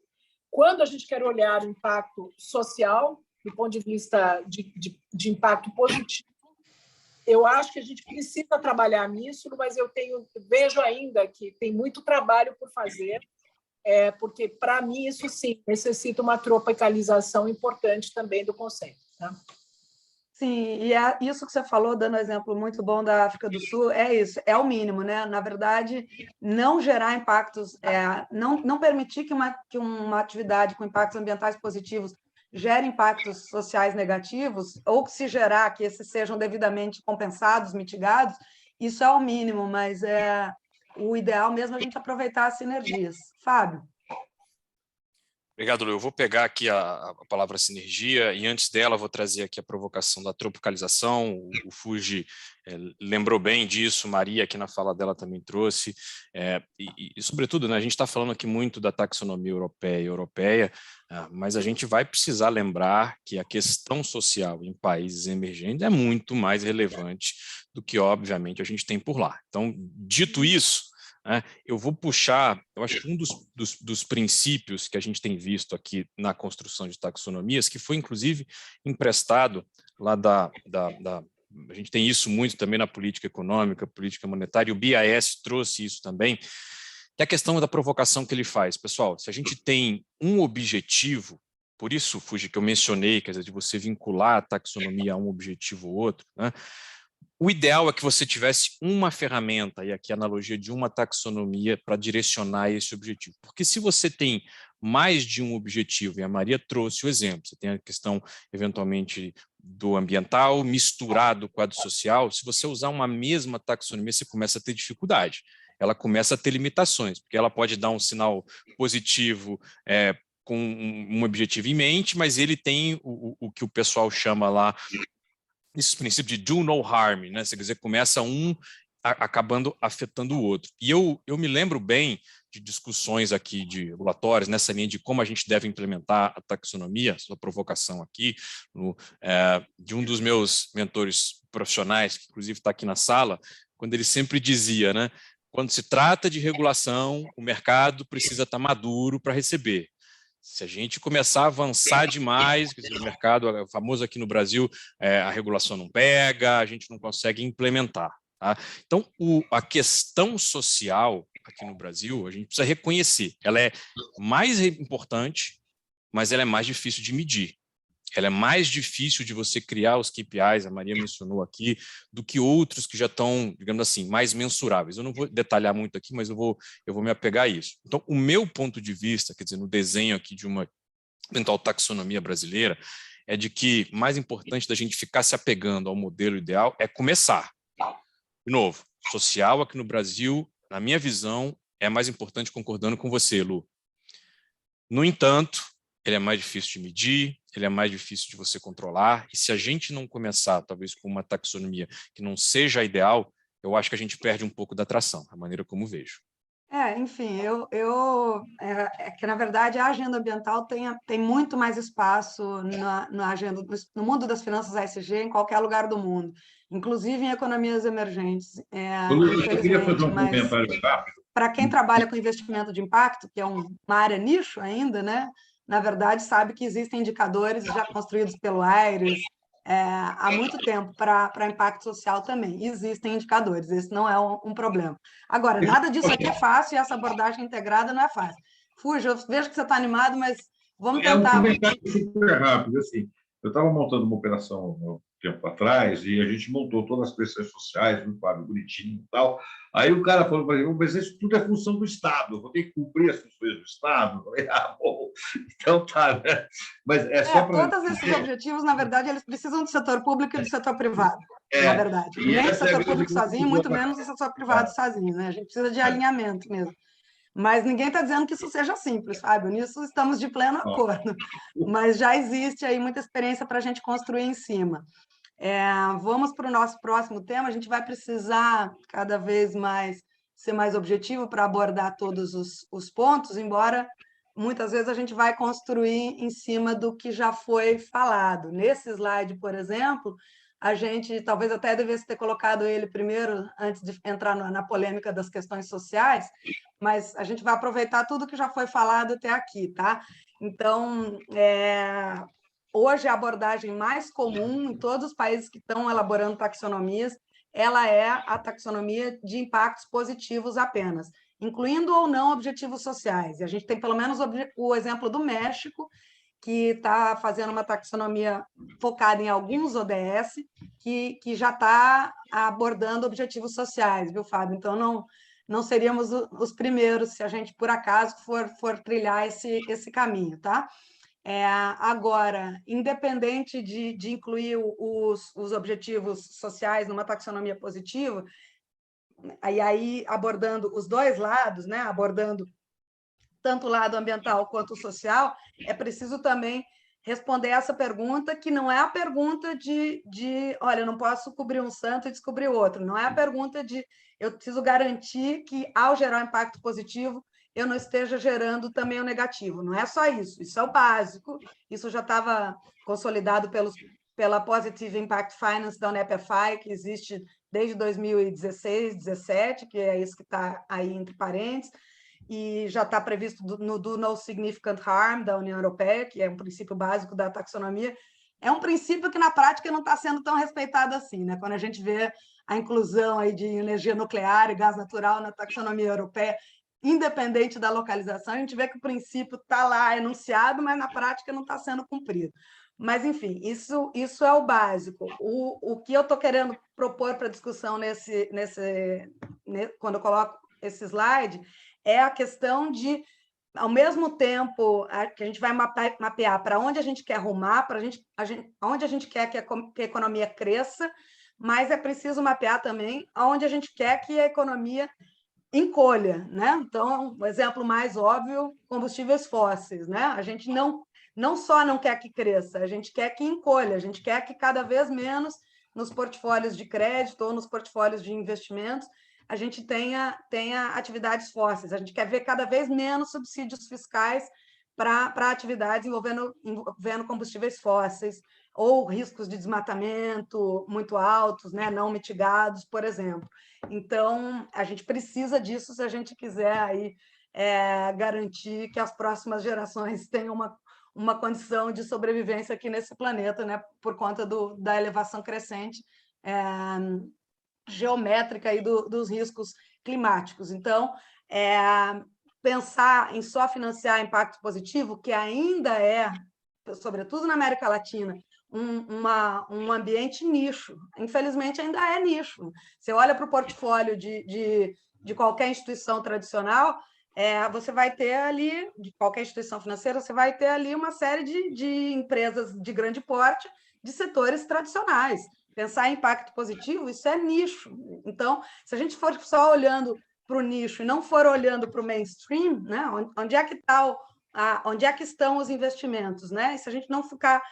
Speaker 6: Quando a gente quer olhar o impacto social, do ponto de vista de impacto positivo, eu acho que a gente precisa trabalhar nisso, mas eu vejo ainda que tem muito trabalho por fazer, porque, para mim, isso sim necessita uma tropicalização importante também do conceito. Tá?
Speaker 1: Sim, e isso que você falou, dando um exemplo muito bom da África do Sul, é isso, é o mínimo, né? Na verdade, não gerar impactos, não permitir que uma atividade com impactos ambientais positivos gere impactos sociais negativos, ou que se gerar, que esses sejam devidamente compensados, mitigados, isso é o mínimo, mas o ideal mesmo é a gente aproveitar as sinergias. Fábio?
Speaker 3: Obrigado, Lu. Eu vou pegar aqui a palavra sinergia e, antes dela, vou trazer aqui a provocação da tropicalização. O Fuji lembrou bem disso, Maria, aqui na fala dela, também trouxe. E sobretudo, né, a gente está falando aqui muito da taxonomia europeia, mas a gente vai precisar lembrar que a questão social em países emergentes é muito mais relevante do que, obviamente, a gente tem por lá. Então, dito isso, eu vou puxar, eu acho que um dos princípios que a gente tem visto aqui na construção de taxonomias, que foi inclusive emprestado lá a gente tem isso muito também na política econômica, política monetária, e o BIS trouxe isso também, que é a questão da provocação que ele faz. Pessoal, se a gente tem um objetivo, por isso, Fuji, que eu mencionei, quer dizer, de você vincular a taxonomia a um objetivo ou outro, né? O ideal é que você tivesse uma ferramenta, e aqui a analogia de uma taxonomia, para direcionar esse objetivo. Porque se você tem mais de um objetivo, e a Maria trouxe o exemplo, você tem a questão, eventualmente, do ambiental misturado com a do social, se você usar uma mesma taxonomia, você começa a ter dificuldade. Ela começa a ter limitações, porque ela pode dar um sinal positivo com um objetivo em mente, mas ele tem o que o pessoal chama lá, esse princípio de do no harm, né? Quer dizer, começa um acabando afetando o outro. E eu me lembro bem de discussões aqui de regulatórias, nessa linha de como a gente deve implementar a taxonomia, sua provocação aqui, de um dos meus mentores profissionais, que inclusive está aqui na sala, quando ele sempre dizia, né? Quando se trata de regulação, o mercado precisa estar maduro para receber. Se a gente começar a avançar demais, quer dizer, o mercado, é famoso aqui no Brasil, a regulação não pega, a gente não consegue implementar. Tá? Então, a questão social aqui no Brasil, a gente precisa reconhecer. Ela é mais importante, mas ela é mais difícil de medir. Ela é mais difícil de você criar os KPIs, a Maria mencionou aqui, do que outros que já estão, digamos assim, mais mensuráveis. Eu não vou detalhar muito aqui, mas eu vou me apegar a isso. Então, o meu ponto de vista, quer dizer, no desenho aqui de uma eventual taxonomia brasileira, é de que mais importante da gente ficar se apegando ao modelo ideal é começar. De novo, social aqui no Brasil, na minha visão, é mais importante, concordando com você, Lu. No entanto, ele é mais difícil de medir, ele é mais difícil de você controlar, e se a gente não começar, talvez, com uma taxonomia que não seja a ideal, eu acho que a gente perde um pouco da atração, a maneira como vejo.
Speaker 1: Enfim, é que, na verdade, a agenda ambiental tem muito mais espaço na agenda, no mundo das finanças ESG, em qualquer lugar do mundo, inclusive em economias emergentes.
Speaker 5: Eu queria fazer um comentário rápido.
Speaker 1: Para quem trabalha com investimento de impacto, que é uma área nicho ainda, né? Na verdade, sabe que existem indicadores já construídos pelo Aires há muito tempo para impacto social também. Existem indicadores, esse não é um problema. Agora, nada disso aqui é fácil e essa abordagem integrada não é fácil. Fuja, eu vejo que você está animado, mas vamos tentar...
Speaker 5: É um comentário super rápido. Assim, eu estava montando uma operação um tempo atrás e a gente montou todas as pressões sociais, um quadro bonitinho e tal. Aí o cara falou para mim, mas isso tudo é função do Estado, eu vou ter que cumprir as funções do Estado. Eu falei, bom, então tá, né? Mas é só para...
Speaker 1: Todos esses objetivos, na verdade, eles precisam do setor público e do setor privado, na verdade. Nem do setor público sozinho, muito menos do setor privado sozinho, né? A gente precisa de alinhamento mesmo. Mas ninguém está dizendo que isso seja simples, Fábio. Nisso estamos de pleno acordo. Mas já existe aí muita experiência para a gente construir em cima. Vamos para o nosso próximo tema. A gente vai precisar cada vez mais ser mais objetivo para abordar todos os pontos, embora muitas vezes a gente vai construir em cima do que já foi falado. Nesse slide, por exemplo, a gente talvez até devesse ter colocado ele primeiro, antes de entrar na polêmica das questões sociais, mas a gente vai aproveitar tudo que já foi falado até aqui, tá? Então, hoje a abordagem mais comum em todos os países que estão elaborando taxonomias, ela é a taxonomia de impactos positivos apenas, incluindo ou não objetivos sociais. E a gente tem pelo menos o exemplo do México, que está fazendo uma taxonomia focada em alguns ODS, que já está abordando objetivos sociais, viu, Fábio? Então, não seríamos os primeiros se a gente, por acaso, for trilhar esse caminho, tá? Agora, independente de incluir os objetivos sociais numa taxonomia positiva, e aí abordando os dois lados, né? Abordando tanto o lado ambiental quanto o social, é preciso também responder essa pergunta, que não é a pergunta olha, eu não posso cobrir um santo e descobrir outro, não é a pergunta de eu preciso garantir que, ao gerar um impacto positivo, eu não esteja gerando também o negativo. Não é só isso, isso é o básico, isso já estava consolidado pela Positive Impact Finance da UNEP-FI, que existe desde 2016, 2017, que é isso que está aí entre parênteses, e já está previsto no Do No Significant Harm da União Europeia, que é um princípio básico da taxonomia. É um princípio que, na prática, não está sendo tão respeitado assim, né? Quando a gente vê a inclusão aí de energia nuclear e gás natural na taxonomia europeia, independente da localização, a gente vê que o princípio está lá enunciado, mas, na prática, não está sendo cumprido. Mas, enfim, isso é o básico. O que eu estou querendo propor para discussão quando eu coloco esse slide é a questão de, ao mesmo tempo que a gente vai mapear para onde a gente quer arrumar, onde a gente quer que a economia cresça, mas é preciso mapear também onde a gente quer que a economia encolha, né? Então, o exemplo mais óbvio, combustíveis fósseis, né? A gente não só não quer que cresça, a gente quer que encolha, a gente quer que cada vez menos nos portfólios de crédito ou nos portfólios de investimentos a gente tenha atividades fósseis. A gente quer ver cada vez menos subsídios fiscais para atividades envolvendo combustíveis fósseis ou riscos de desmatamento muito altos, né, não mitigados, por exemplo. Então, a gente precisa disso se a gente quiser aí, garantir que as próximas gerações tenham uma condição de sobrevivência aqui nesse planeta, né, por conta da elevação crescente geométrica aí dos riscos climáticos. Então, pensar em só financiar impacto positivo, que ainda é, sobretudo na América Latina, um ambiente nicho. Infelizmente, ainda é nicho. Você olha para o portfólio de qualquer instituição tradicional, você vai ter ali, de qualquer instituição financeira, você vai ter ali uma série de empresas de grande porte, de setores tradicionais. Pensar em impacto positivo, isso é nicho. Então, se a gente for só olhando para o nicho e não for olhando para o mainstream, né, onde é que estão os investimentos, né? E se a gente não ficar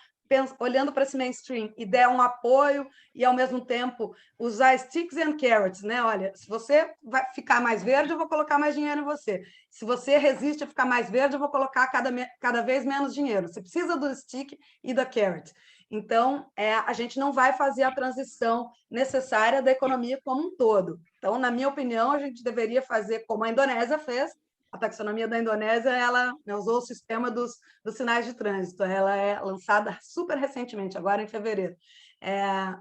Speaker 1: olhando para esse mainstream e der um apoio e, ao mesmo tempo, usar sticks and carrots, né? Olha, se você vai ficar mais verde, eu vou colocar mais dinheiro em você. Se você resiste a ficar mais verde, eu vou colocar cada vez menos dinheiro. Você precisa do stick e da carrot. Então, a gente não vai fazer a transição necessária da economia como um todo. Então, na minha opinião, a gente deveria fazer como a Indonésia fez. A taxonomia da Indonésia, ela usou o sistema dos sinais de trânsito. Ela é lançada super recentemente, agora em fevereiro.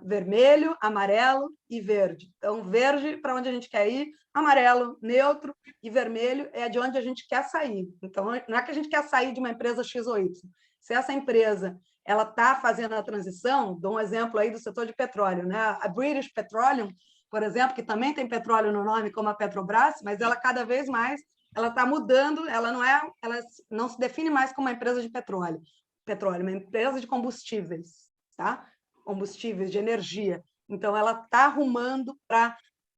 Speaker 1: Vermelho, amarelo e verde. Então, verde para onde a gente quer ir, amarelo, neutro, e vermelho é de onde a gente quer sair. Então, não é que a gente quer sair de uma empresa X ou Y. Se essa empresa ela está fazendo a transição, dou um exemplo aí do setor de petróleo, né? A British Petroleum, por exemplo, que também tem petróleo no nome, como a Petrobras, mas ela cada vez mais ela está mudando, ela não se define mais como uma empresa de petróleo, é uma empresa de combustíveis, tá? Combustíveis, de energia. Então, ela está arrumando para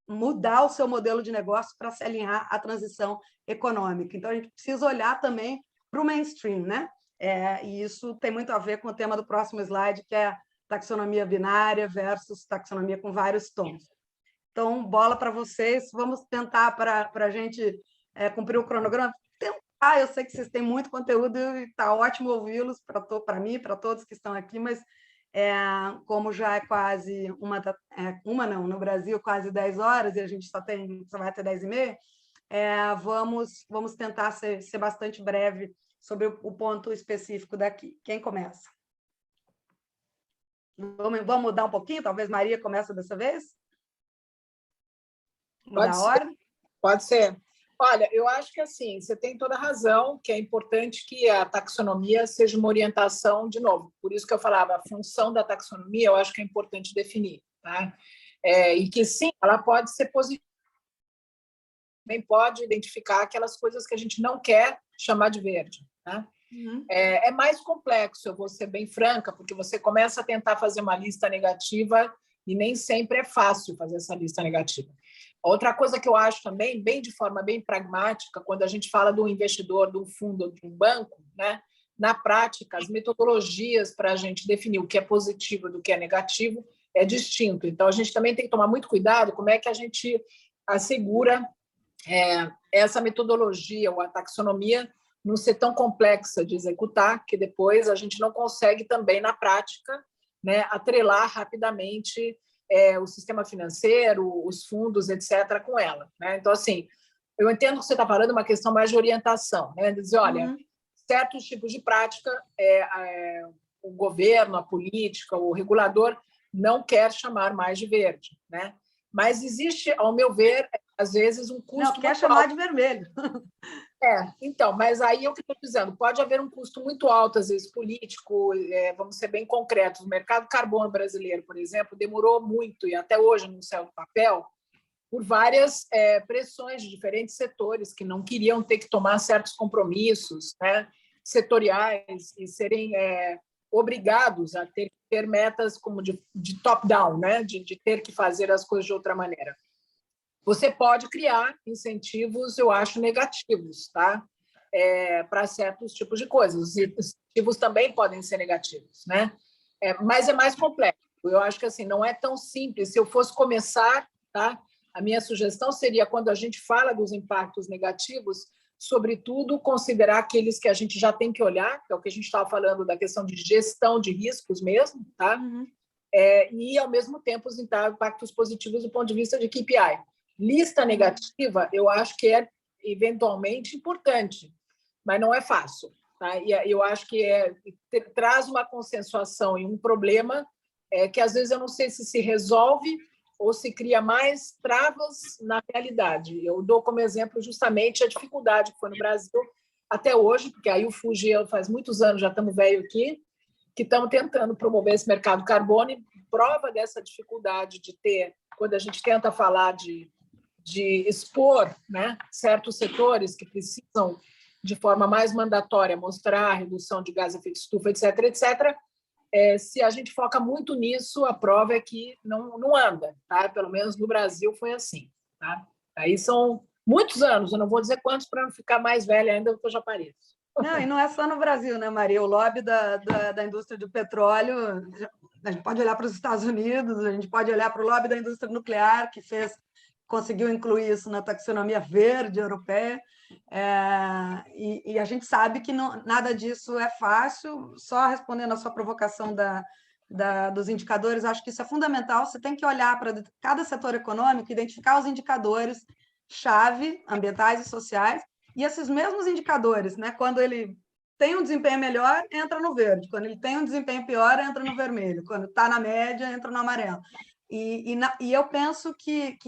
Speaker 1: mudar o seu modelo de negócio para se alinhar à transição econômica. Então, a gente precisa olhar também para o mainstream, né? E isso tem muito a ver com o tema do próximo slide, que é taxonomia binária versus taxonomia com vários tons. Então, bola para vocês. Vamos tentar, para a gente cumprir o cronograma, tentar. Eu sei que vocês têm muito conteúdo e está ótimo ouvi-los para mim, para todos que estão aqui, mas como já é quase no Brasil, quase 10 horas, e a gente só vai até 10h30, vamos tentar ser bastante breve sobre o ponto específico daqui. Quem começa? Vamos mudar um pouquinho? Talvez Maria comece dessa vez? Mudar a ordem?
Speaker 6: Pode ser. Olha, eu acho que assim, você tem toda a razão, que é importante que a taxonomia seja uma orientação, de novo, por isso que eu falava, a função da taxonomia eu acho que é importante definir, tá? E que sim, ela pode ser positiva, também pode identificar aquelas coisas que a gente não quer chamar de verde, tá?
Speaker 1: Uhum.
Speaker 6: É mais complexo, eu vou ser bem franca, porque você começa a tentar fazer uma lista negativa e nem sempre é fácil fazer essa lista negativa. Outra coisa que eu acho também, de forma bem pragmática, quando a gente fala de um investidor, de um fundo, de um banco, né? Na prática, as metodologias para a gente definir o que é positivo do que é negativo é distinto. Então, a gente também tem que tomar muito cuidado como é que a gente assegura essa metodologia ou a taxonomia não ser tão complexa de executar, que depois a gente não consegue também, na prática, né, atrelar rapidamente o sistema financeiro, os fundos, etc., com ela, né? Então, assim, eu entendo que você está falando uma questão mais de orientação, né? Dizer, olha, certos tipos de prática, o governo, a política, o regulador não quer chamar mais de verde, né? Mas existe, ao meu ver, às vezes, um custo...
Speaker 1: Não, quer chamar de vermelho.
Speaker 6: Então, mas aí é o que eu estou dizendo, pode haver um custo muito alto, às vezes, político, vamos ser bem concretos. O mercado carbono brasileiro, por exemplo, demorou muito, e até hoje não saiu do papel, por várias pressões de diferentes setores que não queriam ter que tomar certos compromissos, né, setoriais e serem obrigados a ter metas como de top-down, né, de ter que fazer as coisas de outra maneira. Você pode criar incentivos, eu acho, negativos, tá? Para certos tipos de coisas. Os incentivos também podem ser negativos, né? Mas é mais complexo. Eu acho que assim, não é tão simples. Se eu fosse começar, tá? A minha sugestão seria, quando a gente fala dos impactos negativos, sobretudo considerar aqueles que a gente já tem que olhar, que é o que a gente estava falando da questão de gestão de riscos mesmo, tá?
Speaker 1: Uhum.
Speaker 6: E, ao mesmo tempo, os impactos positivos do ponto de vista de KPI. Lista negativa, eu acho que eventualmente importante, mas não é fácil. Tá? E eu acho que traz uma consensuação e um problema que, às vezes, eu não sei se resolve ou se cria mais travas na realidade. Eu dou como exemplo justamente a dificuldade que foi no Brasil até hoje, porque aí o Fuji, faz muitos anos, já estamos velho aqui, que estamos tentando promover esse mercado carbono, e prova dessa dificuldade de ter, quando a gente tenta falar de expor, né, certos setores que precisam, de forma mais mandatória, mostrar a redução de gás de efeito estufa, etc., etc., se a gente foca muito nisso, a prova é que não anda. Tá? Pelo menos no Brasil foi assim. Tá? Aí são muitos anos, eu não vou dizer quantos para não ficar mais velha ainda do que eu já pareço.
Speaker 1: Não, e não é só no Brasil, né, Maria? O lobby da indústria do petróleo, a gente pode olhar para os Estados Unidos, a gente pode olhar para o lobby da indústria nuclear, que conseguiu incluir isso na taxonomia verde europeia, e a gente sabe que nada disso é fácil. Só respondendo a sua provocação dos indicadores, acho que isso é fundamental. Você tem que olhar para cada setor econômico, identificar os indicadores-chave, ambientais e sociais, e esses mesmos indicadores, né, quando ele tem um desempenho melhor, entra no verde, quando ele tem um desempenho pior, entra no vermelho, quando está na média, entra no amarelo. E eu penso que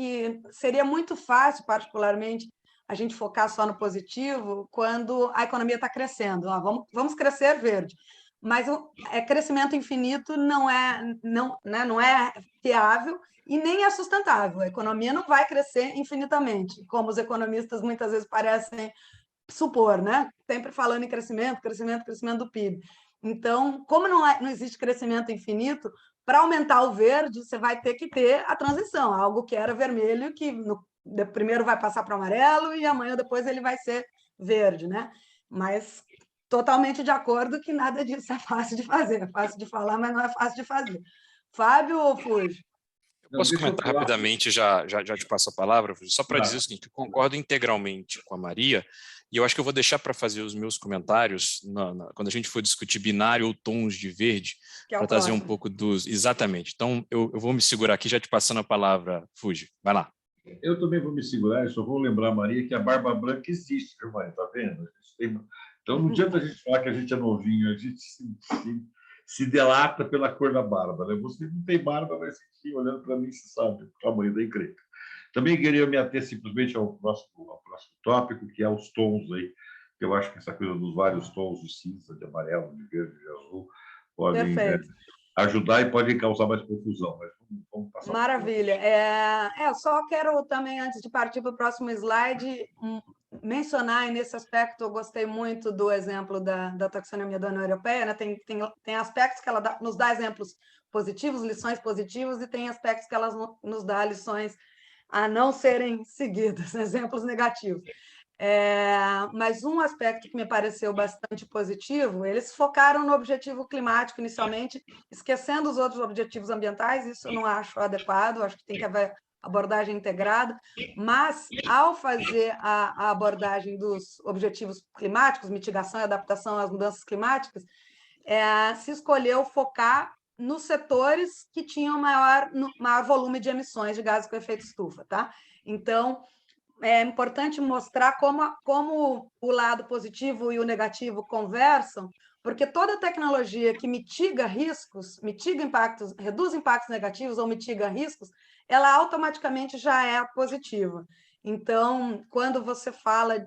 Speaker 1: seria muito fácil, particularmente, a gente focar só no positivo quando a economia está crescendo. Vamos crescer verde. Mas crescimento infinito não é viável e nem é sustentável. A economia não vai crescer infinitamente, como os economistas muitas vezes parecem supor, né? Sempre falando em crescimento do PIB. Então, como não existe crescimento infinito, para aumentar o verde, você vai ter que ter a transição, algo que era vermelho, que primeiro vai passar para o amarelo e amanhã depois ele vai ser verde, né? Mas totalmente de acordo que nada disso é fácil de fazer. É fácil de falar, mas não é fácil de fazer. Fábio ou Fuji?
Speaker 3: Posso comentar rapidamente, já te passo a palavra, Fuji, só para dizer o seguinte: eu concordo integralmente com a Maria, e eu acho que eu vou deixar para fazer os meus comentários quando a gente for discutir binário ou tons de verde, para trazer um pouco dos... Exatamente. Então, eu vou me segurar aqui, já te passando a palavra, Fuji. Vai lá.
Speaker 5: Eu também vou me segurar, eu só vou lembrar, Maria, que a barba branca existe, viu, Maria? Está vendo? Então, não adianta a gente falar que a gente é novinho, a gente se delata pela cor da barba. Né? Você não tem barba, mas sim, olhando para mim, você sabe o tamanho da encrenca. Também queria me ater simplesmente ao próximo tópico, que é os tons aí, que eu acho que essa coisa dos vários tons de cinza, de amarelo, de verde, de azul, podem ajudar e podem causar mais confusão. Mas vamos passar.
Speaker 1: Maravilha. Eu só quero também, antes de partir para o próximo slide, mencionar, e nesse aspecto eu gostei muito do exemplo da taxonomia da União Europeia, né? Tem aspectos que ela nos dá exemplos positivos, lições positivas, e tem aspectos que ela nos dá lições a não serem seguidas, exemplos negativos. Mas um aspecto que me pareceu bastante positivo, eles focaram no objetivo climático inicialmente, esquecendo os outros objetivos ambientais. Isso eu não acho adequado, acho que tem que haver abordagem integrada, mas ao fazer a abordagem dos objetivos climáticos, mitigação e adaptação às mudanças climáticas, se escolheu focar nos setores que tinham maior volume de emissões de gases com efeito estufa. Tá? Então, é importante mostrar como o lado positivo e o negativo conversam, porque toda tecnologia que mitiga riscos, reduz impactos negativos ou mitiga riscos, ela automaticamente já é positiva. Então, quando você fala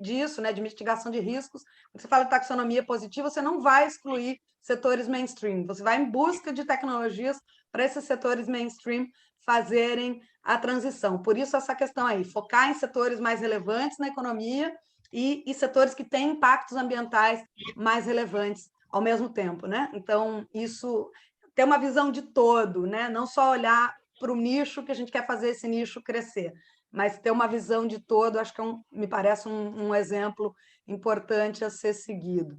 Speaker 1: disso, né, de mitigação de riscos, quando você fala de taxonomia positiva, você não vai excluir setores mainstream, você vai em busca de tecnologias para esses setores mainstream fazerem a transição. Por isso, essa questão aí, focar em setores mais relevantes na economia e setores que têm impactos ambientais mais relevantes ao mesmo tempo. Né? Então, isso ter uma visão de todo, né? Não só olhar para o nicho que a gente quer fazer esse nicho crescer, mas ter uma visão de todo, acho que me parece um exemplo importante a ser seguido.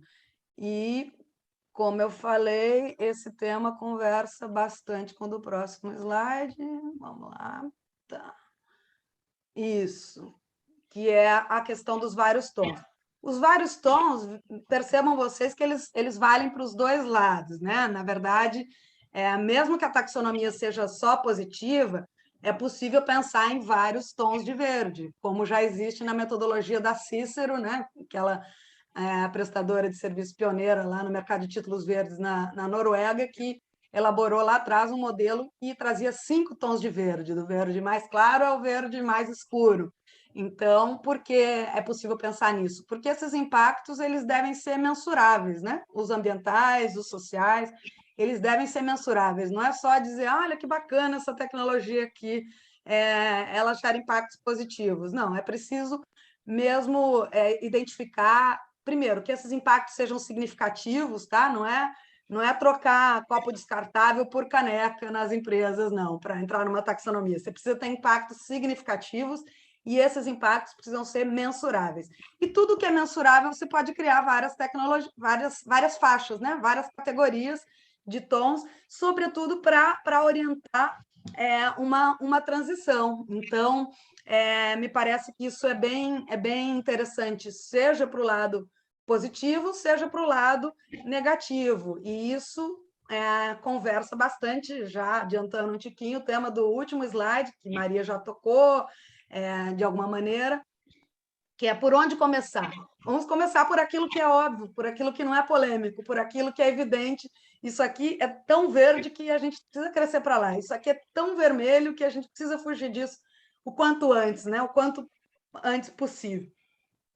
Speaker 1: E, como eu falei, esse tema conversa bastante com o do próximo slide. Vamos lá. Tá. Isso, que é a questão dos vários tons. Os vários tons, percebam vocês que eles valem para os dois lados. Né? Na verdade, mesmo que a taxonomia seja só positiva, é possível pensar em vários tons de verde, como já existe na metodologia da Cícero, né? Aquela prestadora de serviço pioneira lá no mercado de títulos verdes na Noruega, que elaborou lá atrás um modelo que trazia 5 tons de verde, do verde mais claro ao verde mais escuro. Então, por que é possível pensar nisso? Porque esses impactos eles devem ser mensuráveis, né? Os ambientais, os sociais, eles devem ser mensuráveis. Não é só dizer, olha que bacana essa tecnologia aqui, ela gera impactos positivos. Não, é preciso mesmo identificar, primeiro, que esses impactos sejam significativos, tá? Não é trocar copo descartável por caneca nas empresas, não, para entrar numa taxonomia. Você precisa ter impactos significativos e esses impactos precisam ser mensuráveis. E tudo que é mensurável, você pode criar várias tecnologias, várias faixas, né? Várias categorias de tons, sobretudo para orientar uma transição. Então, me parece que isso é bem interessante, seja para o lado positivo, seja para o lado negativo. E isso conversa bastante, já adiantando um tiquinho, o tema do último slide, que Maria já tocou, de alguma maneira, que é por onde começar. Vamos começar por aquilo que é óbvio, por aquilo que não é polêmico, por aquilo que é evidente. Isso aqui é tão verde que a gente precisa crescer para lá. Isso aqui é tão vermelho que a gente precisa fugir disso o quanto antes, né? O quanto antes possível.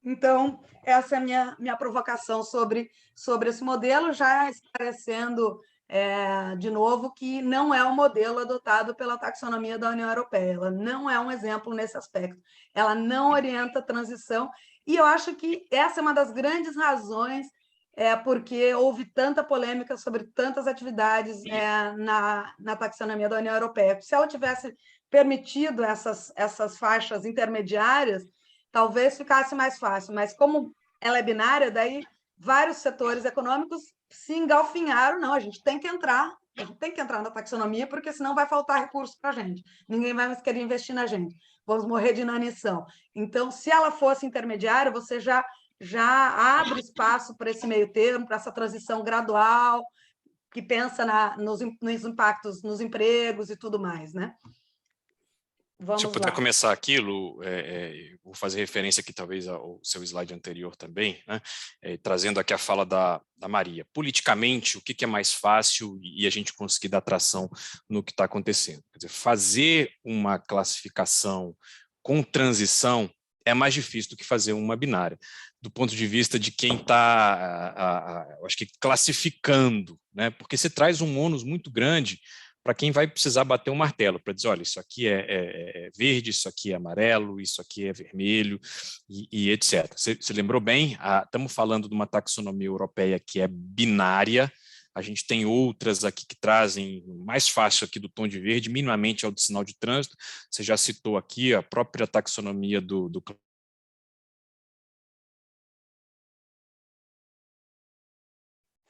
Speaker 1: Então, essa é a minha provocação sobre esse modelo, já esclarecendo de novo que não é o modelo adotado pela taxonomia da União Europeia, ela não é um exemplo nesse aspecto, ela não orienta a transição, e eu acho que essa é uma das grandes razões porque houve tanta polêmica sobre tantas atividades na taxonomia da União Europeia. Se ela tivesse permitido essas faixas intermediárias, talvez ficasse mais fácil, mas como ela é binária, daí vários setores econômicos se engalfinharam, não, a gente tem que entrar na taxonomia, porque senão vai faltar recurso para a gente, ninguém vai mais querer investir na gente, vamos morrer de inanição. Então, se ela fosse intermediária, você já abre espaço para esse meio termo, para essa transição gradual, que pensa nos impactos nos empregos e tudo mais, né? Vamos
Speaker 3: Se eu puder
Speaker 1: lá.
Speaker 3: começar aquilo, vou fazer referência aqui talvez ao seu slide anterior também, né? Trazendo aqui a fala da Maria. Politicamente, o que é mais fácil e a gente conseguir dar tração no que está acontecendo? Quer dizer, fazer uma classificação com transição é mais difícil do que fazer uma binária, do ponto de vista de quem está, acho que classificando, né? Porque você traz um ônus muito grande para quem vai precisar bater um martelo, para dizer, olha, isso aqui é verde, isso aqui é amarelo, isso aqui é vermelho, e etc. Você lembrou bem, estamos falando de uma taxonomia europeia que é binária, a gente tem outras aqui que trazem mais fácil aqui do tom de verde, minimamente ao de sinal de trânsito, você já citou aqui a própria taxonomia do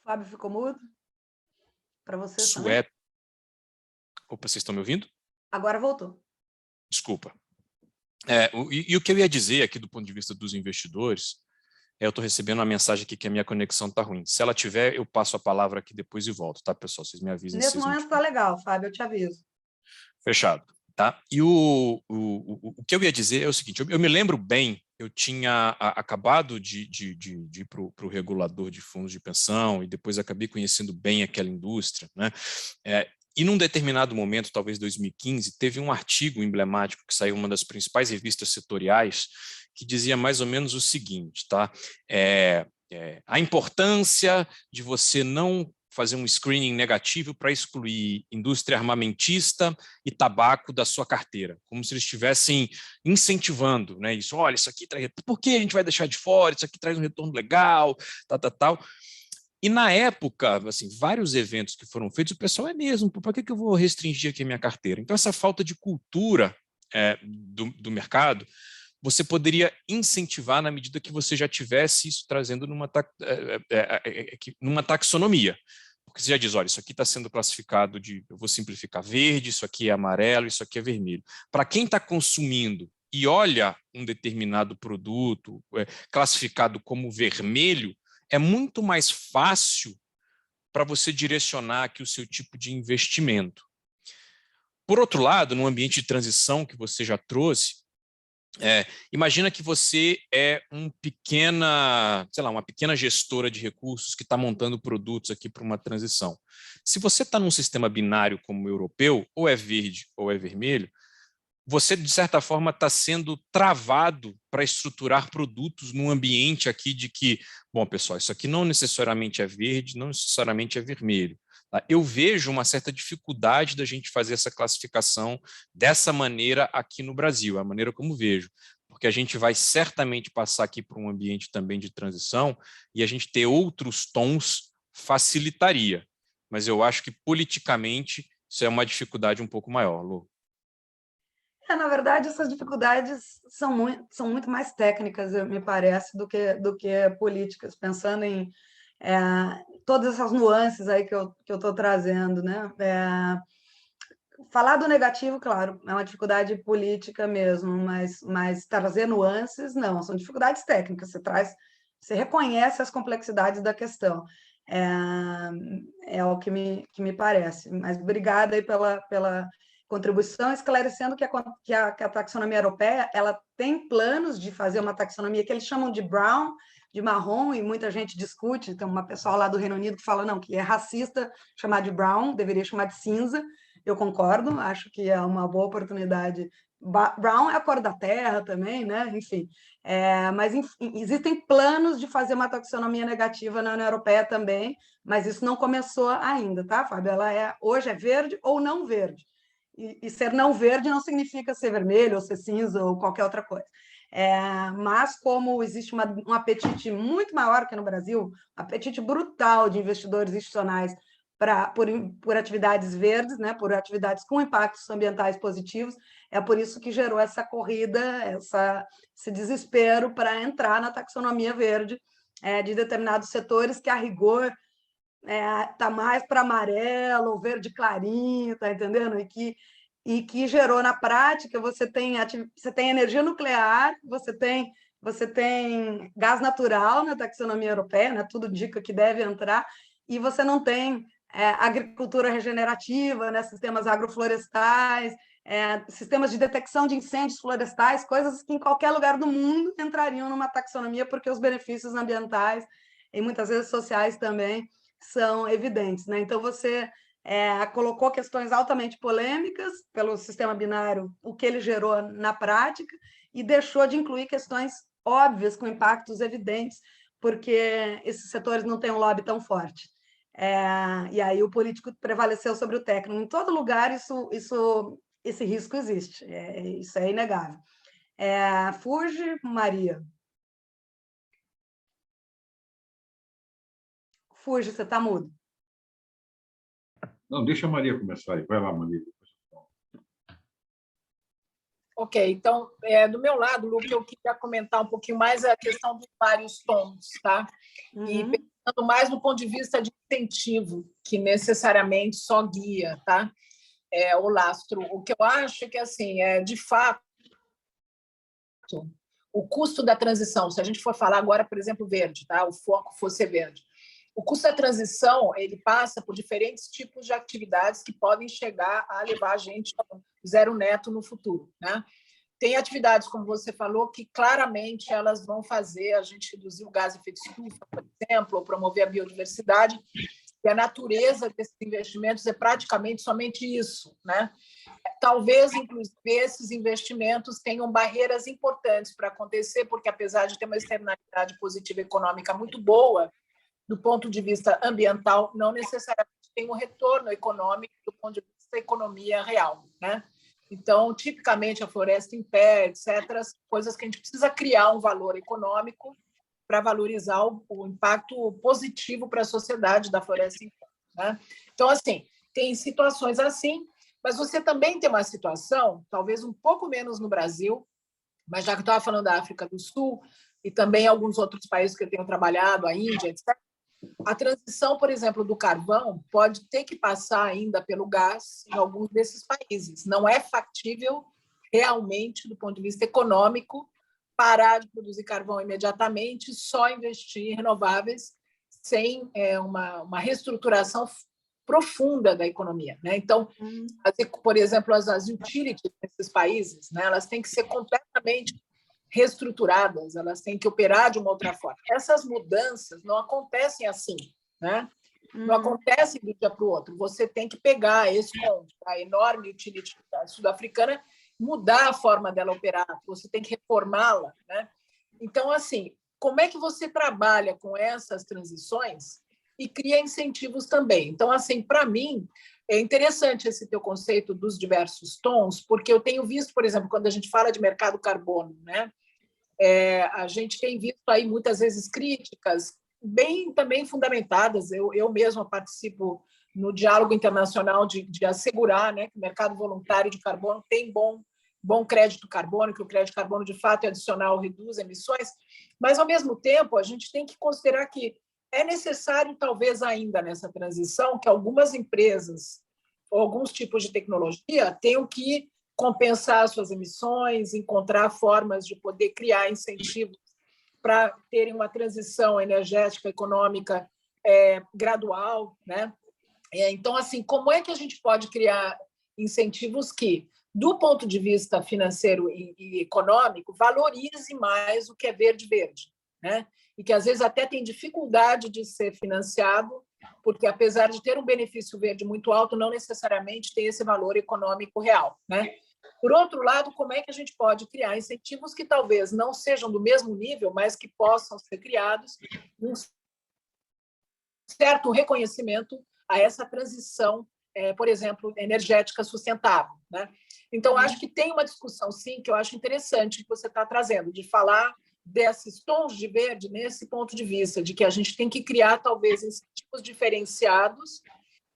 Speaker 1: Fábio ficou mudo? Para você
Speaker 3: Suéter. Opa, vocês estão me ouvindo?
Speaker 1: Agora voltou.
Speaker 3: Desculpa. E o que eu ia dizer aqui do ponto de vista dos investidores, eu estou recebendo uma mensagem aqui que a minha conexão está ruim. Se ela tiver, eu passo a palavra aqui depois e volto, tá, pessoal? Vocês me avisem.
Speaker 1: Nesse momento está legal, Fábio, eu te aviso.
Speaker 3: Fechado. Tá? E o que eu ia dizer é o seguinte, eu me lembro bem, eu tinha acabado de ir para o regulador de fundos de pensão e depois acabei conhecendo bem aquela indústria, né? E num determinado momento, talvez 2015, teve um artigo emblemático que saiu em uma das principais revistas setoriais que dizia mais ou menos o seguinte, tá? A importância de você não fazer um screening negativo para excluir indústria armamentista e tabaco da sua carteira, como se eles estivessem incentivando, né, isso. Olha, isso aqui traz, por que a gente vai deixar de fora? Isso aqui traz um retorno legal, tal. E na época, assim, vários eventos que foram feitos, o pessoal é mesmo, para que eu vou restringir aqui a minha carteira? Então, essa falta de cultura do mercado, você poderia incentivar na medida que você já tivesse isso trazendo numa taxonomia. Porque você já diz, olha, isso aqui está sendo classificado eu vou simplificar, verde, isso aqui é amarelo, isso aqui é vermelho. Para quem está consumindo e olha um determinado produto classificado como vermelho, é muito mais fácil para você direcionar aqui o seu tipo de investimento. Por outro lado, no ambiente de transição que você já trouxe, imagina que você é uma pequena gestora de recursos que está montando produtos aqui para uma transição. Se você está num sistema binário como o europeu, ou é verde ou é vermelho, você, de certa forma, está sendo travado para estruturar produtos num ambiente aqui de que, bom, pessoal, isso aqui não necessariamente é verde, não necessariamente é vermelho. Tá? Eu vejo uma certa dificuldade da gente fazer essa classificação dessa maneira aqui no Brasil, a maneira como vejo, porque a gente vai certamente passar aqui por um ambiente também de transição e a gente ter outros tons facilitaria, mas eu acho que politicamente isso é uma dificuldade um pouco maior, Lu.
Speaker 1: Na verdade, essas dificuldades são muito mais técnicas, me parece, do que políticas, pensando em todas essas nuances aí que eu estou trazendo, né? Falar do negativo, claro, é uma dificuldade política mesmo, mas trazer nuances, não, são dificuldades técnicas, você reconhece as complexidades da questão. É o que me parece. Mas obrigada aí pela contribuição, esclarecendo que a taxonomia europeia ela tem planos de fazer uma taxonomia que eles chamam de brown, de marrom, e muita gente discute. Tem uma pessoa lá do Reino Unido que fala não, que é racista chamar de brown, deveria chamar de cinza. Eu concordo, acho que é uma boa oportunidade. Brown é a cor da terra também, né? Enfim. Mas existem planos de fazer uma taxonomia negativa na União Europeia também, mas isso não começou ainda, tá, Fábio? Hoje é verde ou não verde. E ser não verde não significa ser vermelho ou ser cinza ou qualquer outra coisa. Mas como existe um apetite muito maior que no Brasil, um apetite brutal de investidores institucionais por atividades verdes, né, por atividades com impactos ambientais positivos, é por isso que gerou essa corrida, esse desespero para entrar na taxonomia verde de determinados setores que, a rigor, está mais para amarelo ou verde clarinho, tá entendendo? E que gerou na prática, você tem energia nuclear, você tem gás natural na taxonomia europeia, né? Tudo indica que deve entrar, e você não tem agricultura regenerativa, né? Sistemas agroflorestais, sistemas de detecção de incêndios florestais, coisas que em qualquer lugar do mundo entrariam numa taxonomia, porque os benefícios ambientais e muitas vezes sociais também são evidentes, né? Então, você colocou questões altamente polêmicas pelo sistema binário, o que ele gerou na prática, e deixou de incluir questões óbvias, com impactos evidentes, porque esses setores não têm um lobby tão forte. E aí o político prevaleceu sobre o técnico. Em todo lugar esse risco existe, isso é inegável. Fuge, Maria. Fuge, você está mudo.
Speaker 5: Não, deixa a Maria começar aí. Vai lá, Maria.
Speaker 6: Ok, então, do meu lado, Lu, que eu queria comentar um pouquinho mais é a questão dos vários tons, tá? E pensando mais do ponto de vista de incentivo, que necessariamente só guia, tá? O lastro. O que eu acho que, assim, de fato, o custo da transição, se a gente for falar agora, por exemplo, verde, tá? O foco fosse verde. O custo da transição, ele passa por diferentes tipos de atividades que podem chegar a levar a gente ao zero neto no futuro, né? Tem atividades, como você falou, que claramente elas vão fazer a gente reduzir o gás de efeito estufa, por exemplo, ou promover a biodiversidade, e a natureza desses investimentos é praticamente somente isso, né? Talvez, inclusive, esses investimentos tenham barreiras importantes para acontecer, porque, apesar de ter uma externalidade positiva econômica muito boa, do ponto de vista ambiental, não necessariamente tem um retorno econômico do ponto de vista da economia real, né? Então, tipicamente, a floresta em pé, etc., coisas que a gente precisa criar um valor econômico para valorizar o impacto positivo para a sociedade da floresta em pé, né? Então, assim, tem situações assim, mas você também tem uma situação, talvez um pouco menos no Brasil, mas já que eu estava falando da África do Sul e também alguns outros países que eu tenho trabalhado, a Índia, etc., a transição, por exemplo, do carvão pode ter que passar ainda pelo gás em alguns desses países. Não é factível realmente, do ponto de vista econômico, parar de produzir carvão imediatamente, só investir em renováveis sem uma reestruturação profunda da economia, né? Então, por exemplo, as utilities nesses países, né, elas têm que ser completamente reestruturadas, elas têm que operar de uma outra forma. Essas mudanças não acontecem assim, né? Não acontecem de um dia para o outro. Você tem que pegar a enorme utility sul-africana, mudar a forma dela operar, você tem que reformá-la, né? Então, assim, como é que você trabalha com essas transições e cria incentivos também? Então, assim, para mim, é interessante esse teu conceito dos diversos tons, porque eu tenho visto, por exemplo, quando a gente fala de mercado carbono, né? A gente tem visto aí muitas vezes críticas bem também fundamentadas. Eu mesma participo no diálogo internacional de assegurar, né, que o mercado voluntário de carbono tem bom crédito carbônico, que o crédito carbono, de fato, é adicional, reduz emissões, mas, ao mesmo tempo, a gente tem que considerar que é necessário, talvez ainda nessa transição, que algumas empresas ou alguns tipos de tecnologia tenham que compensar suas emissões, encontrar formas de poder criar incentivos para terem uma transição energética, econômica gradual, né? Então, assim, como é que a gente pode criar incentivos que, do ponto de vista financeiro e econômico, valorize mais o que é verde-verde, né? E que, às vezes, até tem dificuldade de ser financiado, porque, apesar de ter um benefício verde muito alto, não necessariamente tem esse valor econômico real, né? Por outro lado, como é que a gente pode criar incentivos que talvez não sejam do mesmo nível, mas que possam ser criados um certo reconhecimento a essa transição, por exemplo, energética sustentável, né? Então, acho que tem uma discussão, sim, que eu acho interessante que você está trazendo, de falar desses tons de verde nesse ponto de vista, de que a gente tem que criar, talvez, incentivos diferenciados,